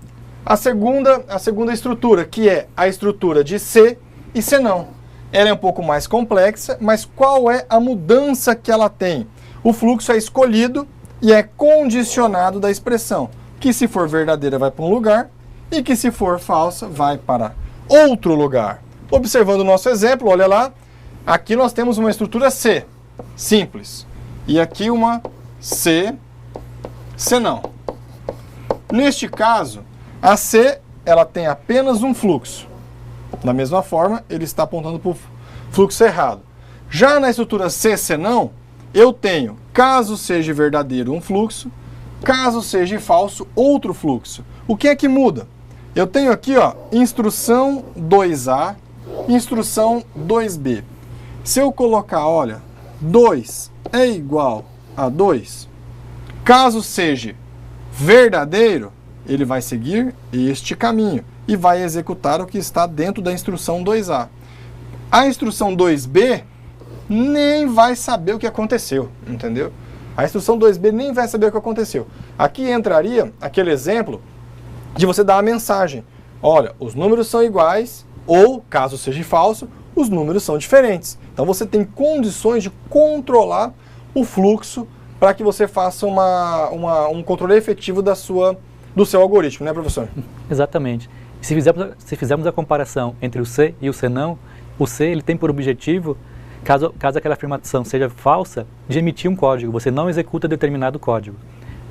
à segunda estrutura, que é a estrutura de se e se não. Ela é um pouco mais complexa, mas qual é a mudança que ela tem? O fluxo é escolhido e é condicionado da expressão, que se for verdadeira vai para um lugar e que se for falsa vai para outro lugar. Observando o nosso exemplo, olha lá, Aqui nós temos uma estrutura C, simples. E aqui uma C, senão. Neste caso, a C ela tem apenas um fluxo. Da mesma forma, ele está apontando para o fluxo errado. Já na estrutura C, senão, eu tenho, caso seja verdadeiro, um fluxo, caso seja falso, outro fluxo. O que é que muda? Eu tenho aqui, ó, instrução 2A, instrução 2B. Se eu colocar, olha, 2 é igual a 2, caso seja verdadeiro, ele vai seguir este caminho e vai executar o que está dentro da instrução 2A. A instrução 2B nem vai saber o que aconteceu, entendeu? A instrução 2B nem vai saber o que aconteceu. Aqui entraria aquele exemplo de você dar a mensagem. Olha, os números são iguais, ou, caso seja falso, os números são diferentes. Então você tem condições de controlar o fluxo para que você faça um controle efetivo do seu algoritmo, né, professor? Exatamente. E se fizermos a comparação entre o C e o senão, o C ele tem por objetivo, caso aquela afirmação seja falsa, de emitir um código. Você não executa determinado código.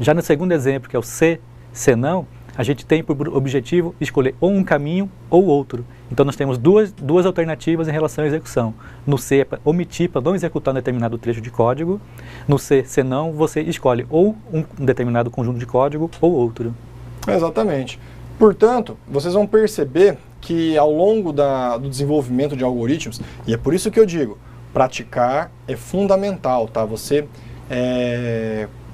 Já no segundo exemplo, que é o C, senão, a gente tem por objetivo escolher ou um caminho ou outro. Então nós temos duas alternativas em relação à execução. No C é para omitir, para não executar um determinado trecho de código. No C, senão, você escolhe ou um determinado conjunto de código ou outro. Exatamente. Portanto, vocês vão perceber que ao longo do desenvolvimento de algoritmos, e é por isso que eu digo, praticar é fundamental, tá? Você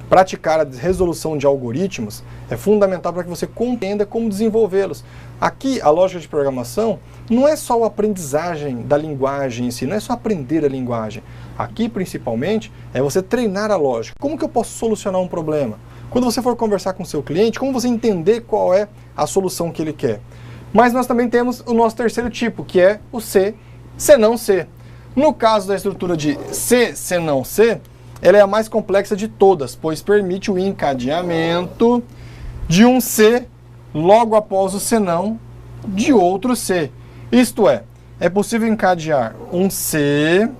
praticar a resolução de algoritmos é fundamental para que você compreenda como desenvolvê-los. Aqui, a lógica de programação não é só a aprendizagem da linguagem em si, não é só aprender a linguagem. Aqui, principalmente, é você treinar a lógica. Como que eu posso solucionar um problema? Quando você for conversar com o seu cliente, como você entender qual é a solução que ele quer? Mas nós também temos o nosso terceiro tipo, que é o C, senão C. No caso da estrutura de C, senão C, ela é a mais complexa de todas, pois permite o encadeamento de um C logo após o senão de outro C. Isto é possível encadear um C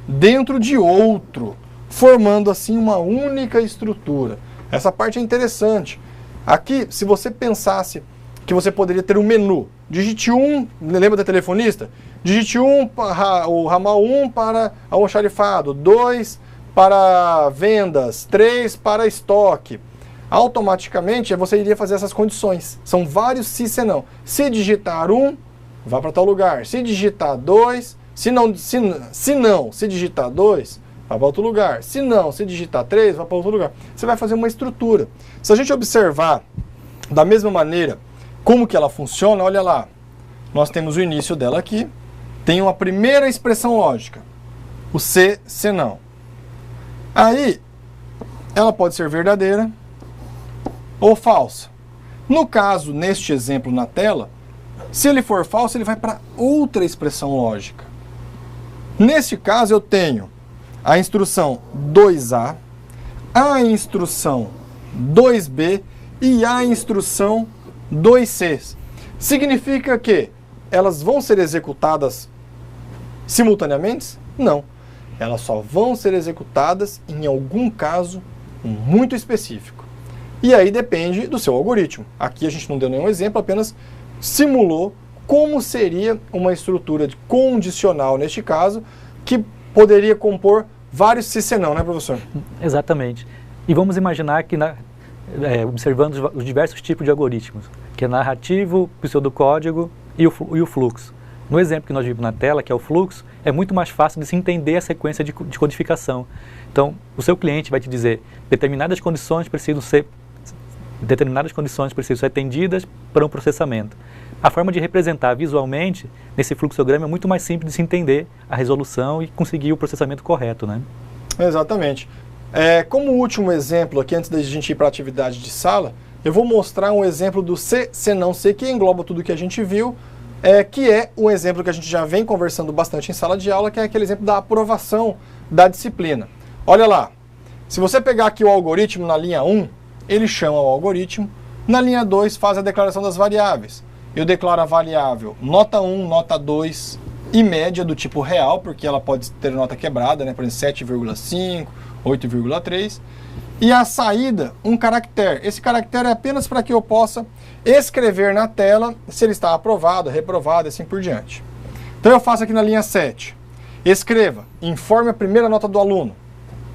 dentro de outro, formando assim uma única estrutura. Essa parte é interessante. Aqui, se você pensasse que você poderia ter um menu, digite 1, lembra da telefonista? Digite 1, o ramal 1 para almoxarifado, 2 para vendas, 3 para estoque. Automaticamente você iria fazer essas condições. São vários se senão. Se digitar 1, vá para tal lugar. Se digitar 2, se digitar 2, vá para outro lugar. Se digitar 3, vá para outro lugar. Você vai fazer uma estrutura. Se a gente observar da mesma maneira como que ela funciona, olha lá. Nós temos o início dela aqui. Tem uma primeira expressão lógica. O C, senão. Aí, ela pode ser verdadeira ou falsa. No caso, neste exemplo na tela, se ele for falso, ele vai para outra expressão lógica. Neste caso, eu tenho a instrução 2A, a instrução 2B e a instrução 2C. Significa que elas vão ser executadas simultaneamente? Não. Elas só vão ser executadas em algum caso muito específico. E aí depende do seu algoritmo. Aqui a gente não deu nenhum exemplo, apenas simulou como seria uma estrutura condicional, neste caso, que poderia compor vários se senão, né, professor? Exatamente. E vamos imaginar que, observando os diversos tipos de algoritmos, que é narrativo, pseudocódigo e o fluxo. No exemplo que nós vimos na tela, que é o fluxo, é muito mais fácil de se entender a sequência de codificação. Então, o seu cliente vai te dizer determinadas condições precisam ser atendidas para um processamento. A forma de representar visualmente nesse fluxograma é muito mais simples de se entender a resolução e conseguir o processamento correto, né? Exatamente. Como último exemplo aqui, antes da gente ir para a atividade de sala, eu vou mostrar um exemplo do C, senão C, que engloba tudo que a gente viu, que é um exemplo que a gente já vem conversando bastante em sala de aula, que é aquele exemplo da aprovação da disciplina. Olha lá, se você pegar aqui o algoritmo na linha 1, ele chama o algoritmo, na linha 2 faz a declaração das variáveis. Eu declaro a variável nota 1, nota 2, e média do tipo real, porque ela pode ter nota quebrada, né? Por exemplo, 7,5, 8,3. E a saída, um caractere. Esse caractere é apenas para que eu possa escrever na tela se ele está aprovado, reprovado e assim por diante. Então eu faço aqui na linha 7. Escreva, informe a primeira nota do aluno.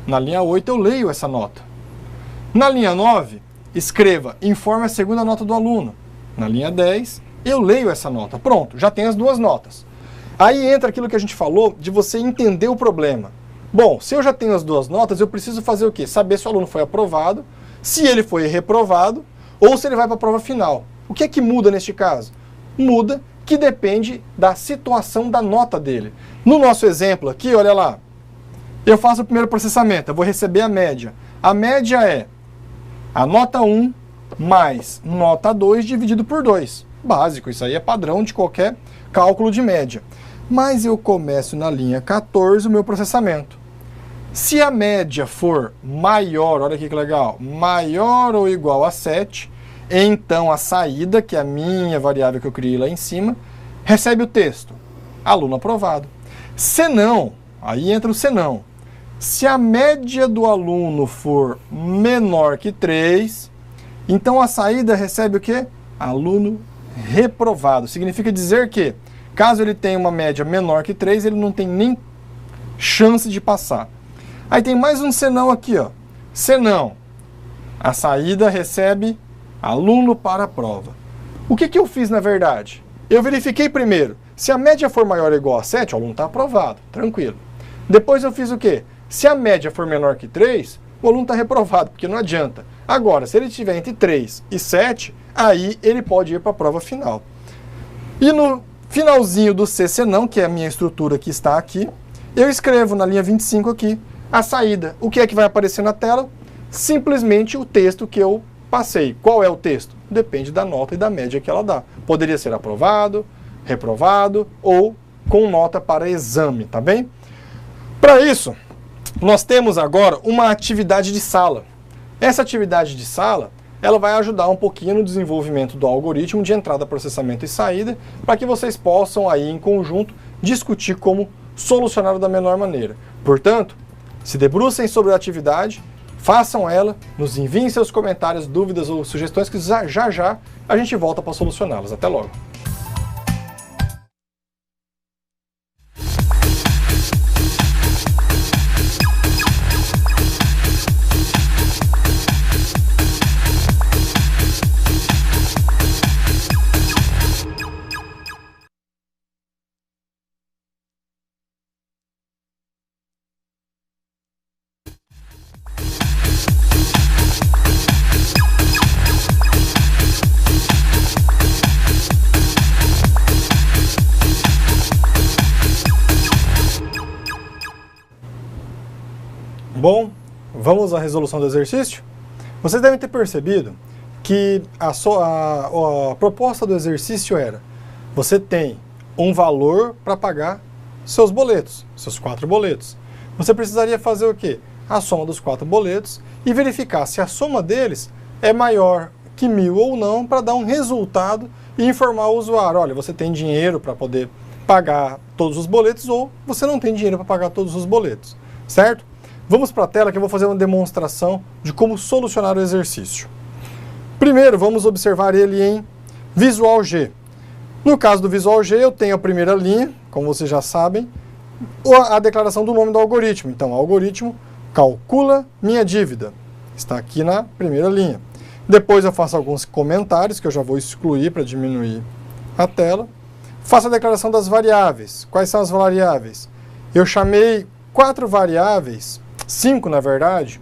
Na linha 8 eu leio essa nota. Na linha 9, escreva, informe a segunda nota do aluno. Na linha 10, eu leio essa nota. Pronto, já tem as duas notas. Aí entra aquilo que a gente falou de você entender o problema. Bom, se eu já tenho as duas notas, eu preciso fazer o quê? Saber se o aluno foi aprovado, se ele foi reprovado ou se ele vai para a prova final. O que é que muda neste caso? Muda que depende da situação da nota dele. No nosso exemplo aqui, olha lá, eu faço o primeiro processamento, eu vou receber a média. A média é a nota 1 mais nota 2 dividido por 2. Básico, isso aí é padrão de qualquer cálculo de média. Mas eu começo na linha 14 o meu processamento. Se a média for maior, olha aqui que legal, maior ou igual a 7, então a saída, que é a minha variável que eu criei lá em cima, recebe o texto, aluno aprovado. Se não, aí entra o se não. Se a média do aluno for menor que 3, então a saída recebe o quê? Aluno reprovado. Significa dizer que, caso ele tenha uma média menor que 3, ele não tem nem chance de passar. Aí tem mais um senão aqui, ó. Senão, a saída recebe aluno para a prova. O que eu fiz na verdade? Eu verifiquei primeiro, se a média for maior ou igual a 7, o aluno está aprovado, tranquilo. Depois eu fiz o quê? Se a média for menor que 3, o aluno está reprovado, porque não adianta. Agora, se ele estiver entre 3 e 7, aí ele pode ir para a prova final. E no finalzinho do C senão, que é a minha estrutura que está aqui, eu escrevo na linha 25 aqui a saída. O que é que vai aparecer na tela? Simplesmente o texto que eu passei. Qual é o texto? Depende da nota e da média que ela dá. Poderia ser aprovado, reprovado ou com nota para exame, tá bem? Para isso, nós temos agora uma atividade de sala. Essa atividade de sala, ela vai ajudar um pouquinho no desenvolvimento do algoritmo de entrada, processamento e saída, para que vocês possam aí em conjunto discutir como solucionar da melhor maneira. Portanto, se debrucem sobre a atividade, façam ela, nos enviem seus comentários, dúvidas ou sugestões que já a gente volta para solucioná-las. Até logo! Bom, vamos à resolução do exercício? Vocês devem ter percebido que a proposta do exercício era: você tem um valor para pagar seus boletos, seus 4 boletos. Você precisaria fazer o quê? A soma dos 4 boletos e verificar se a soma deles é maior que 1.000 ou não, para dar um resultado e informar o usuário: olha, você tem dinheiro para poder pagar todos os boletos ou você não tem dinheiro para pagar todos os boletos, certo? Vamos para a tela que eu vou fazer uma demonstração de como solucionar o exercício. Primeiro, vamos observar ele em Visual G. No caso do Visual G, eu tenho a primeira linha, como vocês já sabem, a declaração do nome do algoritmo. Então, algoritmo calcula minha dívida. Está aqui na primeira linha. Depois eu faço alguns comentários, que eu já vou excluir para diminuir a tela. Faço a declaração das variáveis. Quais são as variáveis? Eu chamei 4 variáveis, 5 na verdade,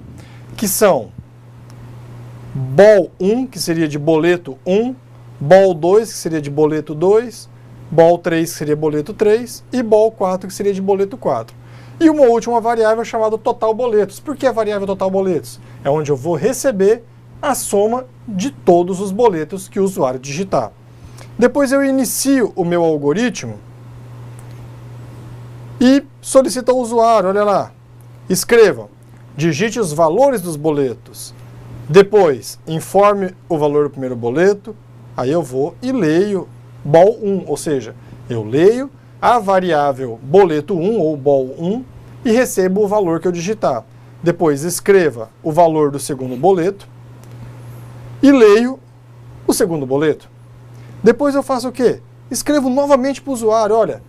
que são bol1, que seria de boleto 1, bol2, que seria de boleto 2, bol3, que seria boleto 3, e bol4, que seria de boleto 4. E uma última variável chamada total boletos. Por que a variável total boletos? É onde eu vou receber a soma de todos os boletos que o usuário digitar. Depois eu inicio o meu algoritmo e solicito ao usuário, olha lá, escreva, digite os valores dos boletos. Depois, informe o valor do primeiro boleto. Aí eu vou e leio bol1, ou seja, eu leio a variável boleto 1 ou bol1 e recebo o valor que eu digitar. Depois escreva o valor do segundo boleto e leio o segundo boleto. Depois eu faço o quê? Escrevo novamente para o usuário, olha,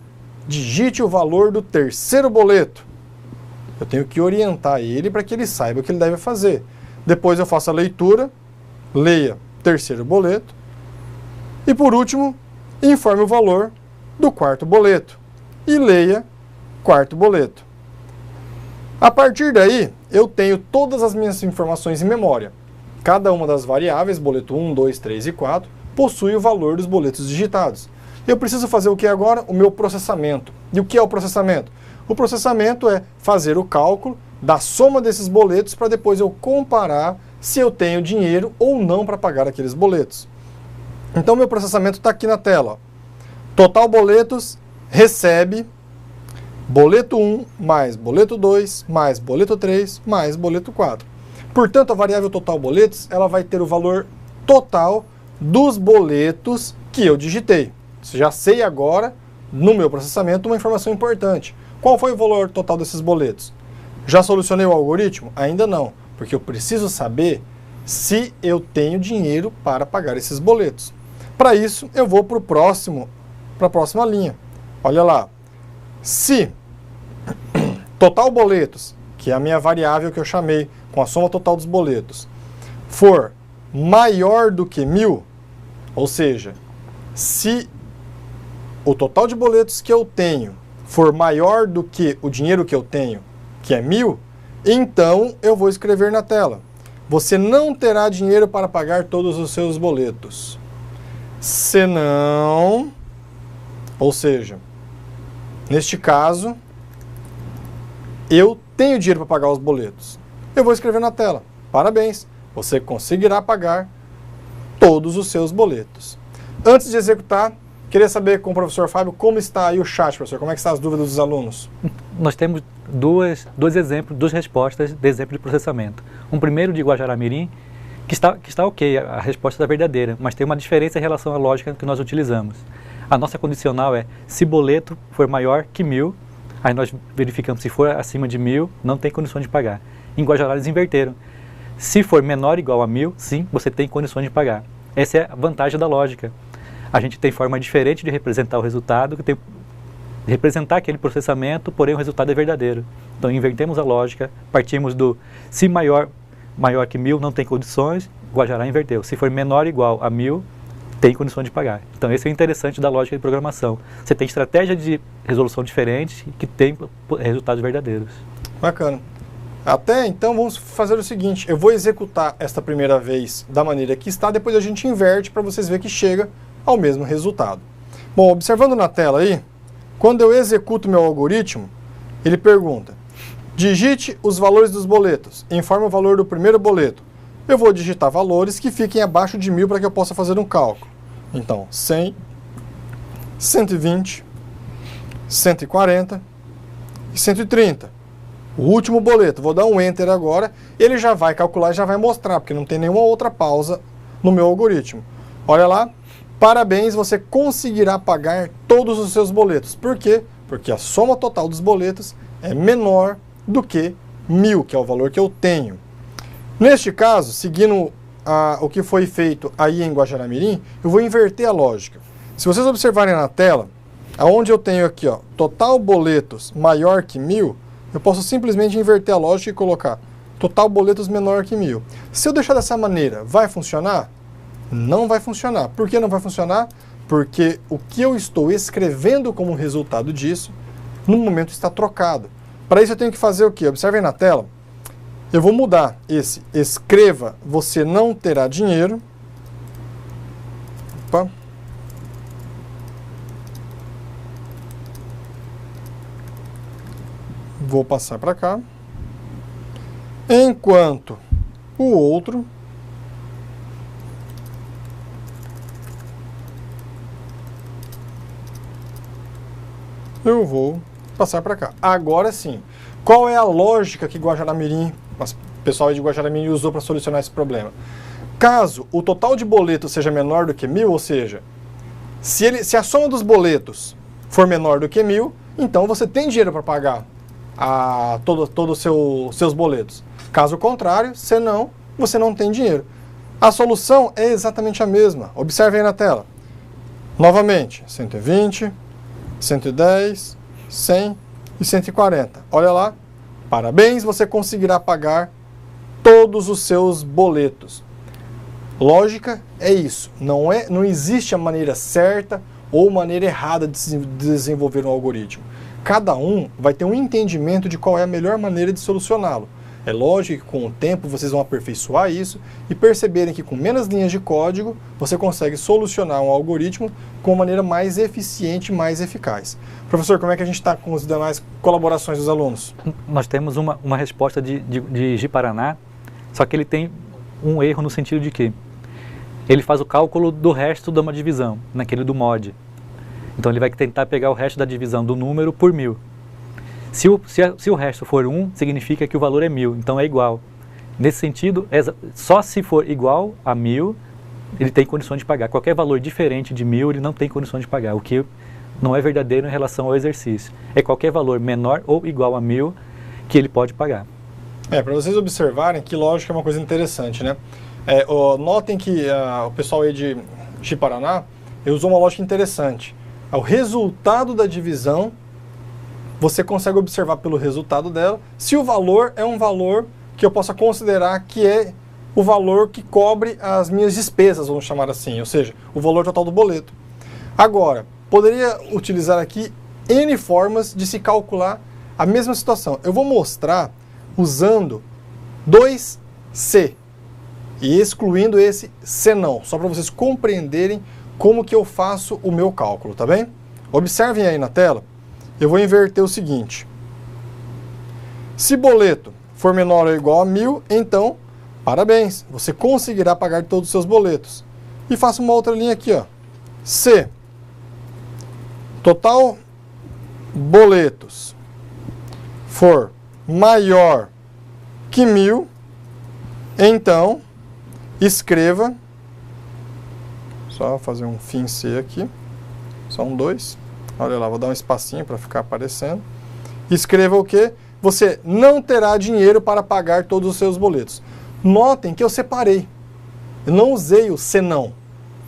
digite o valor do terceiro boleto. Eu tenho que orientar ele para que ele saiba o que ele deve fazer. Depois eu faço a leitura, leia terceiro boleto. E por último, informe o valor do quarto boleto e leia quarto boleto. A partir daí, eu tenho todas as minhas informações em memória. Cada uma das variáveis, boleto 1, 2, 3 e 4, possui o valor dos boletos digitados. Eu preciso fazer o que agora? O meu processamento. E o que é o processamento? O processamento é fazer o cálculo da soma desses boletos para depois eu comparar se eu tenho dinheiro ou não para pagar aqueles boletos. Então, meu processamento está aqui na tela. Total boletos recebe boleto 1 mais boleto 2 mais boleto 3 mais boleto 4. Portanto, a variável total boletos ela vai ter o valor total dos boletos que eu digitei. Já sei agora, no meu processamento, uma informação importante. Qual foi o valor total desses boletos? Já solucionei o algoritmo? Ainda não, porque eu preciso saber se eu tenho dinheiro para pagar esses boletos. Para isso, eu vou para a próxima linha. Olha lá. Se total boletos, que é a minha variável que eu chamei com a soma total dos boletos, for maior do que 1.000, ou seja, se o total de boletos que eu tenho for maior do que o dinheiro que eu tenho, que é 1.000, então eu vou escrever na tela: você não terá dinheiro para pagar todos os seus boletos. Senão, ou seja, neste caso, eu tenho dinheiro para pagar os boletos. Eu vou escrever na tela: parabéns, você conseguirá pagar todos os seus boletos. Antes de executar, queria saber com o professor Fábio como está aí o chat, professor. Como é que estão as dúvidas dos alunos? Nós temos dois exemplos, duas respostas de exemplo de processamento. Um primeiro de Guajará-Mirim, que está ok, a resposta está verdadeira, mas tem uma diferença em relação à lógica que nós utilizamos. A nossa condicional é: se boleto for maior que 1.000, aí nós verificamos se for acima de 1.000, não tem condições de pagar. Em Guajará eles inverteram. Se for menor ou igual a 1.000, sim, você tem condições de pagar. Essa é a vantagem da lógica. A gente tem forma diferente de representar o resultado, de representar aquele processamento, porém o resultado é verdadeiro. Então invertemos a lógica, partimos do se maior que 1.000 não tem condições, Guajará inverteu. Se for menor ou igual a 1.000, tem condições de pagar. Então esse é o interessante da lógica de programação. Você tem estratégia de resolução diferente que tem resultados verdadeiros. Bacana. Até então vamos fazer o seguinte: eu vou executar esta primeira vez da maneira que está, depois a gente inverte para vocês verem que chega ao mesmo resultado. Bom, observando na tela aí, quando eu executo meu algoritmo, ele pergunta: digite os valores dos boletos, informe o valor do primeiro boleto. Eu vou digitar valores que fiquem abaixo de 1.000 para que eu possa fazer um cálculo. Então, 100, 120, 140 e 130. O último boleto, vou dar um Enter agora, ele já vai calcular e já vai mostrar, porque não tem nenhuma outra pausa no meu algoritmo. Olha lá, parabéns, você conseguirá pagar todos os seus boletos. Por quê? Porque a soma total dos boletos é menor do que 1.000, que é o valor que eu tenho. Neste caso, seguindo o que foi feito aí em Guajará-Mirim, eu vou inverter a lógica. Se vocês observarem na tela, aonde eu tenho aqui, ó, total boletos maior que 1.000, eu posso simplesmente inverter a lógica e colocar total boletos menor que 1.000. Se eu deixar dessa maneira, vai funcionar? Não vai funcionar. Por que não vai funcionar? Porque o que eu estou escrevendo como resultado disso, no momento está trocado. Para isso eu tenho que fazer o quê? Observem na tela. Eu vou mudar esse escreva, você não terá dinheiro. Opa. Vou passar para cá. Enquanto o outro eu vou passar para cá. Agora sim. Qual é a lógica que Guajará-Mirim, o pessoal de Guajará-Mirim usou para solucionar esse problema? Caso o total de boletos seja menor do que 1.000, ou seja, se a soma dos boletos for menor do que 1.000, então você tem dinheiro para pagar todos os seus boletos. Caso contrário, se não, você não tem dinheiro. A solução é exatamente a mesma. Observe aí na tela. Novamente, 120, 110, 100 e 140. Olha lá. Parabéns, você conseguirá pagar todos os seus boletos. Lógica é isso. Não existe a maneira certa ou maneira errada de se desenvolver um algoritmo. Cada um vai ter um entendimento de qual é a melhor maneira de solucioná-lo. É lógico que com o tempo vocês vão aperfeiçoar isso e perceberem que com menos linhas de código você consegue solucionar um algoritmo com uma maneira mais eficiente e mais eficaz. Professor, como é que a gente está com as demais colaborações dos alunos? Nós temos uma resposta de Ji-Paraná, só que ele tem um erro no sentido de que ele faz o cálculo do resto de uma divisão, naquele do mod. Então ele vai tentar pegar o resto da divisão do número por 1.000. Se o resto for 1, significa que o valor é 1.000, então é igual. Nesse sentido, só se for igual a 1.000, ele tem condições de pagar. Qualquer valor diferente de 1.000, ele não tem condições de pagar, o que não é verdadeiro em relação ao exercício. É qualquer valor menor ou igual a 1.000 que ele pode pagar. Para vocês observarem que lógica é uma coisa interessante, né? Notem que o pessoal aí de Ji-Paraná usou uma lógica interessante. O resultado da divisão, você consegue observar pelo resultado dela se o valor é um valor que eu possa considerar que é o valor que cobre as minhas despesas, vamos chamar assim, ou seja, o valor total do boleto. Agora, poderia utilizar aqui N formas de se calcular a mesma situação. Eu vou mostrar usando 2C e excluindo esse senão, só para vocês compreenderem como que eu faço o meu cálculo, tá bem? Observem aí na tela, eu vou inverter o seguinte. Se boleto for menor ou igual a 1.000, então, parabéns, você conseguirá pagar todos os seus boletos. E faço uma outra linha aqui, ó. Se total boletos for maior que 1.000, então escreva, só fazer um fim C aqui, só um 2, olha lá, vou dar um espacinho para ficar aparecendo, escreva o que? Você não terá dinheiro para pagar todos os seus boletos. Notem que eu separei, eu não usei o senão,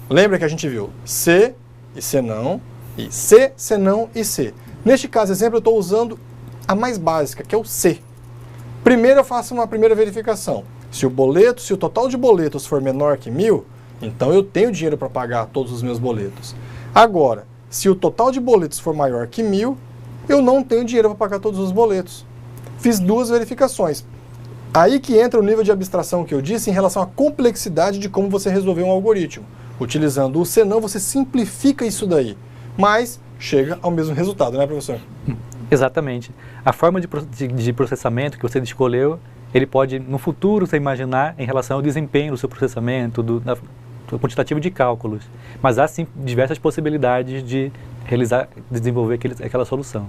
lembra que a gente viu se e senão, e se, senão e se. Neste caso, exemplo, eu estou usando a mais básica, que é o se. Primeiro eu faço uma primeira verificação. Se o total de boletos for menor que 1.000, então eu tenho dinheiro para pagar todos os meus boletos. Agora, se o total de boletos for maior que 1.000, eu não tenho dinheiro para pagar todos os boletos. Fiz duas verificações. Aí que entra o nível de abstração que eu disse em relação à complexidade de como você resolver um algoritmo. Utilizando o senão, você simplifica isso daí, mas chega ao mesmo resultado, né, professor? Exatamente. A forma de processamento que você escolheu, ele pode, no futuro, você imaginar em relação ao desempenho do seu processamento, do quantitativo de cálculos. Mas há, sim, diversas possibilidades de desenvolver aquela solução.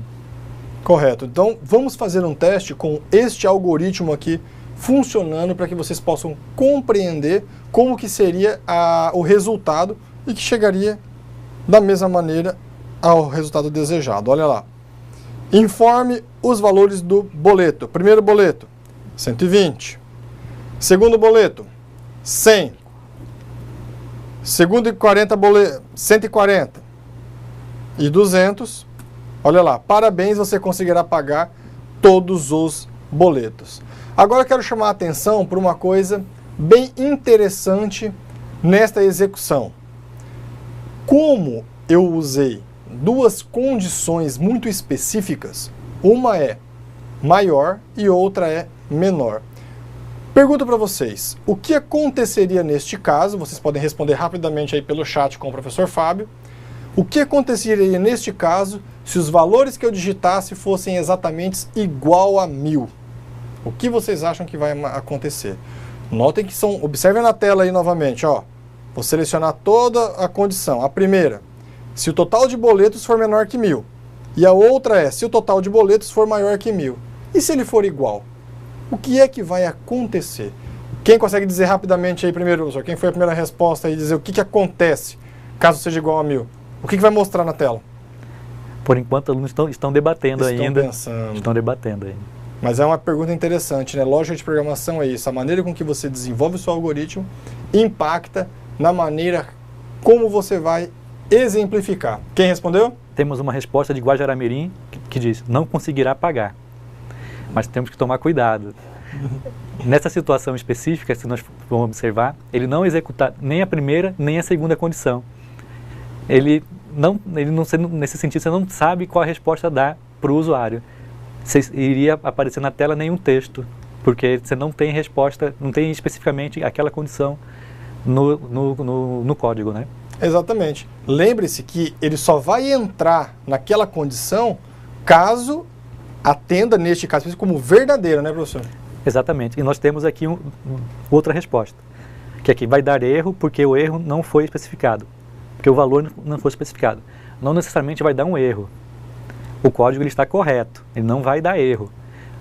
Correto. Então, vamos fazer um teste com este algoritmo aqui funcionando para que vocês possam compreender como que seria o resultado e que chegaria da mesma maneira ao resultado desejado. Olha lá. Informe os valores do boleto. Primeiro boleto, 120. Segundo boleto, 100. Segundo 40 boleto, 140. E 200. Olha lá, parabéns, você conseguirá pagar todos os boletos. Agora eu quero chamar a atenção para uma coisa bem interessante nesta execução. Como eu usei duas condições muito específicas, uma é maior e outra é menor. Pergunto para vocês, o que aconteceria neste caso? Vocês podem responder rapidamente aí pelo chat com o professor Fábio. O que aconteceria neste caso se os valores que eu digitasse fossem exatamente igual a 1.000? O que vocês acham que vai acontecer? Notem que observem na tela aí novamente, ó. Vou selecionar toda a condição. A primeira, se o total de boletos for menor que 1.000. E a outra é, se o total de boletos for maior que 1.000. E se ele for igual? O que é que vai acontecer? Quem consegue dizer rapidamente aí primeiro, professor? Quem foi a primeira resposta aí, dizer o que acontece caso seja igual a 1.000? O que vai mostrar na tela? Por enquanto, alunos estão debatendo ainda. Pensando. Estão debatendo ainda. Mas é uma pergunta interessante, né? Lógica de programação é isso. A maneira com que você desenvolve o seu algoritmo impacta na maneira como você vai exemplificar. Quem respondeu? Temos uma resposta de Guajará-Mirim que diz, não conseguirá pagar. Mas temos que tomar cuidado. Nessa situação específica, se nós vamos observar, ele não executar nem a primeira nem a segunda condição. Ele não nesse sentido, você não sabe qual a resposta dá para o usuário. Iria aparecer na tela nenhum texto, porque você não tem resposta, não tem especificamente aquela condição no código, né? Exatamente. Lembre-se que ele só vai entrar naquela condição caso atenda, neste caso, como verdadeiro, né, professor? Exatamente. E nós temos aqui outra resposta, que aqui vai dar erro porque o erro não foi especificado, porque o valor não foi especificado. Não necessariamente vai dar um erro. O código ele está correto, ele não vai dar erro,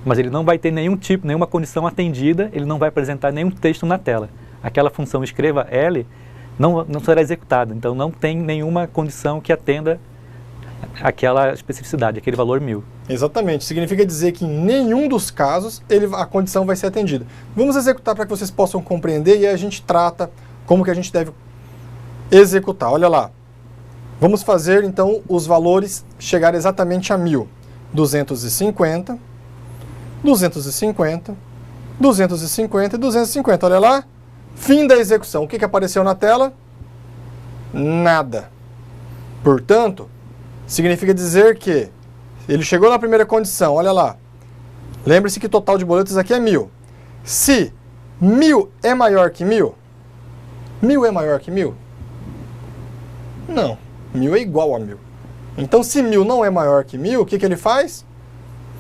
mas ele não vai ter nenhuma condição atendida, ele não vai apresentar nenhum texto na tela. Aquela função escreva L não será executada, então não tem nenhuma condição que atenda aquela especificidade, aquele valor 1000. Exatamente, significa dizer que em nenhum dos casos a condição vai ser atendida. Vamos executar para que vocês possam compreender e aí a gente trata como que a gente deve executar. Olha lá, vamos fazer então os valores chegar exatamente a 1000. 250, 250, 250 e 250, olha lá. Fim da execução. O que apareceu na tela? Nada. Portanto, significa dizer que ele chegou na primeira condição, olha lá. Lembre-se que o total de boletos aqui é 1000. Se 1000 é maior que 1000, 1000 é maior que 1000? Não, 1000 é igual a 1000. Então, se 1000 não é maior que 1000, o que ele faz?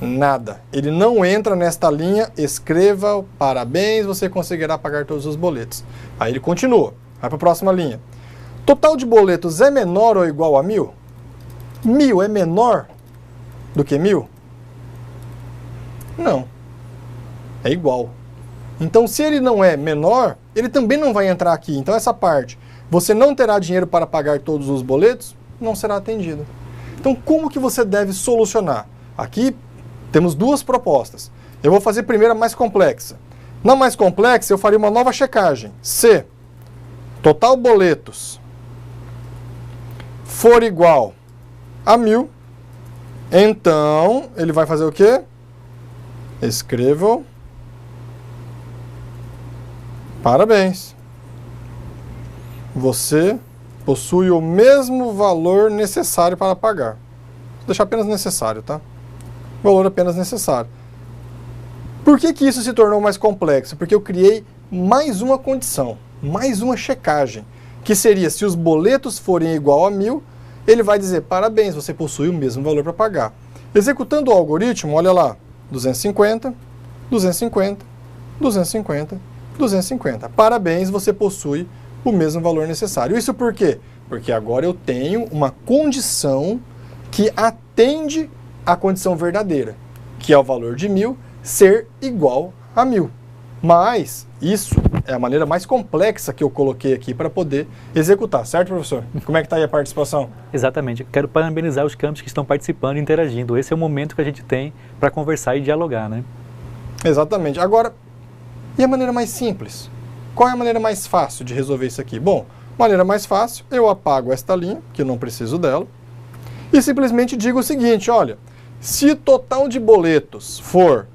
Nada. Ele não entra nesta linha, escreva, parabéns, você conseguirá pagar todos os boletos. Aí ele continua, vai para a próxima linha. Total de boletos é menor ou igual a 1000? 1000 é menor do que 1000? Não. É igual. Então, se ele não é menor, ele também não vai entrar aqui. Então, essa parte, você não terá dinheiro para pagar todos os boletos, não será atendido. Então, como que você deve solucionar? Aqui, temos duas propostas. Eu vou fazer primeiro a mais complexa. Na mais complexa, eu faria uma nova checagem. Se total boletos for igual a 1000, então ele vai fazer o quê? Escrevam parabéns. Você possui o mesmo valor necessário para pagar. Vou deixar apenas necessário, tá? Valor apenas necessário. Por que isso se tornou mais complexo? Porque eu criei mais uma condição, mais uma checagem, que seria, se os boletos forem igual a 1000, ele vai dizer, parabéns, você possui o mesmo valor para pagar. Executando o algoritmo, olha lá, 250, 250, 250, 250. Parabéns, você possui o mesmo valor necessário. Isso por quê? Porque agora eu tenho uma condição que atende a condição verdadeira, que é o valor de 1000 ser igual a 1000. Mas isso é a maneira mais complexa que eu coloquei aqui para poder executar, certo, professor? Como é que está aí a participação? Exatamente. Eu quero parabenizar os campos que estão participando e interagindo. Esse é o momento que a gente tem para conversar e dialogar, né? Exatamente. Agora, e a maneira mais simples? Qual é a maneira mais fácil de resolver isso aqui? Bom, maneira mais fácil, eu apago esta linha, que eu não preciso dela, e simplesmente digo o seguinte, olha, se o total de boletos for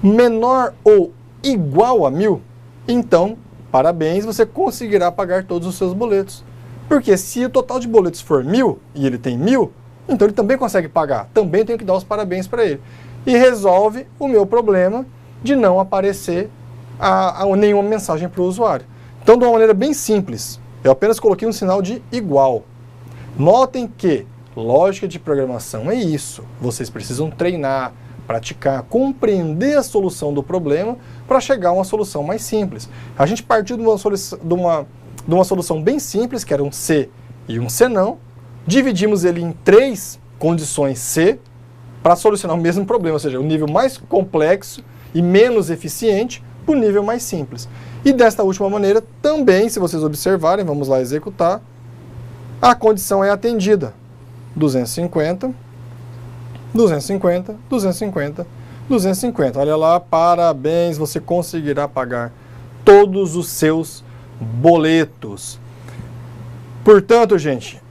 menor ou igual a 1000, então, parabéns, você conseguirá pagar todos os seus boletos. Porque se o total de boletos for 1000 e ele tem 1000, então ele também consegue pagar. Também tenho que dar os parabéns para ele. E resolve o meu problema de não aparecer nenhuma mensagem para o usuário. Então, de uma maneira bem simples, eu apenas coloquei um sinal de igual. Notem que lógica de programação é isso. Vocês precisam treinar, praticar, compreender a solução do problema para chegar a uma solução mais simples. A gente partiu de uma solução bem simples, que era um C e um C não, dividimos ele em 3 condições C para solucionar o mesmo problema, ou seja, o nível mais complexo e menos eficiente para o nível mais simples. E desta última maneira, também, se vocês observarem, vamos lá executar, a condição é atendida. 250, 250, 250, 250. Olha lá, parabéns, você conseguirá pagar todos os seus boletos. Portanto, gente,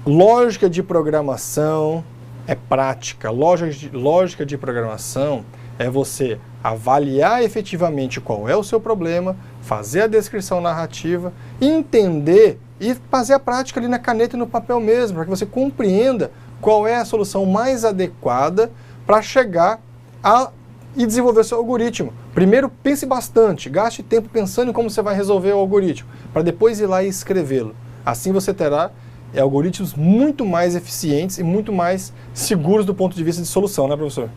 lógica de programação é prática. Lógica de programação é você avaliar efetivamente qual é o seu problema, fazer a descrição narrativa, entender e fazer a prática ali na caneta e no papel mesmo, para que você compreenda qual é a solução mais adequada para chegar e desenvolver o seu algoritmo. Primeiro, pense bastante, gaste tempo pensando em como você vai resolver o algoritmo, para depois ir lá e escrevê-lo. Assim você terá algoritmos muito mais eficientes e muito mais seguros do ponto de vista de solução, né, professor?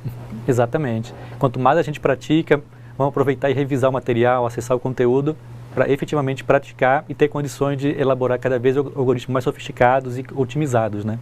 Exatamente. Quanto mais a gente pratica, vamos aproveitar e revisar o material, acessar o conteúdo, para efetivamente praticar e ter condições de elaborar cada vez algoritmos mais sofisticados e otimizados, né?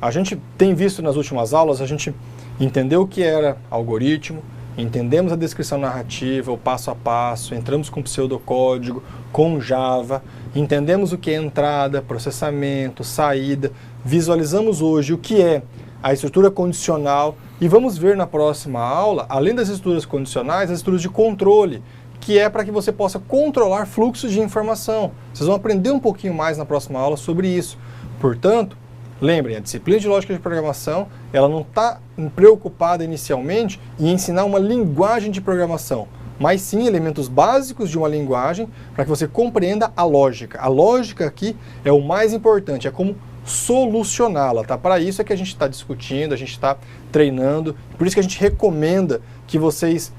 A gente tem visto nas últimas aulas, a gente entendeu o que era algoritmo, entendemos a descrição narrativa, o passo a passo, entramos com pseudocódigo, com Java, entendemos o que é entrada, processamento, saída, visualizamos hoje o que é a estrutura condicional e vamos ver na próxima aula, além das estruturas condicionais, as estruturas de controle, que é para que você possa controlar fluxos de informação. Vocês vão aprender um pouquinho mais na próxima aula sobre isso. Portanto, lembrem, a disciplina de lógica de programação, ela não está preocupada inicialmente em ensinar uma linguagem de programação, mas sim elementos básicos de uma linguagem para que você compreenda a lógica. A lógica aqui é o mais importante, é como solucioná-la, tá? Para isso é que a gente está discutindo, a gente está treinando, por isso que a gente recomenda que vocês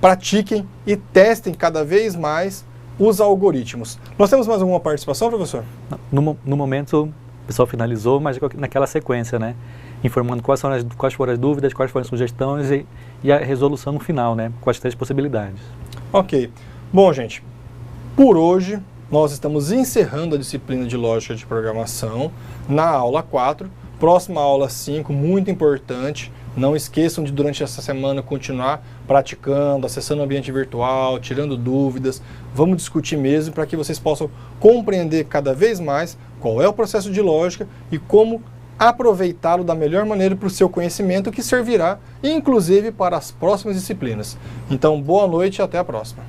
pratiquem e testem cada vez mais os algoritmos. Nós temos mais alguma participação, professor? No momento, o pessoal finalizou, mas naquela sequência, né? Informando quais foram as dúvidas, quais foram as sugestões e a resolução no final, né? Com as 3 possibilidades. Ok. Bom, gente, por hoje nós estamos encerrando a disciplina de lógica de programação na aula 4. Próxima aula 5, muito importante. Não esqueçam de, durante essa semana, continuar praticando, acessando o ambiente virtual, tirando dúvidas. Vamos discutir mesmo para que vocês possam compreender cada vez mais qual é o processo de lógica e como aproveitá-lo da melhor maneira para o seu conhecimento, que servirá, inclusive, para as próximas disciplinas. Então, boa noite e até a próxima.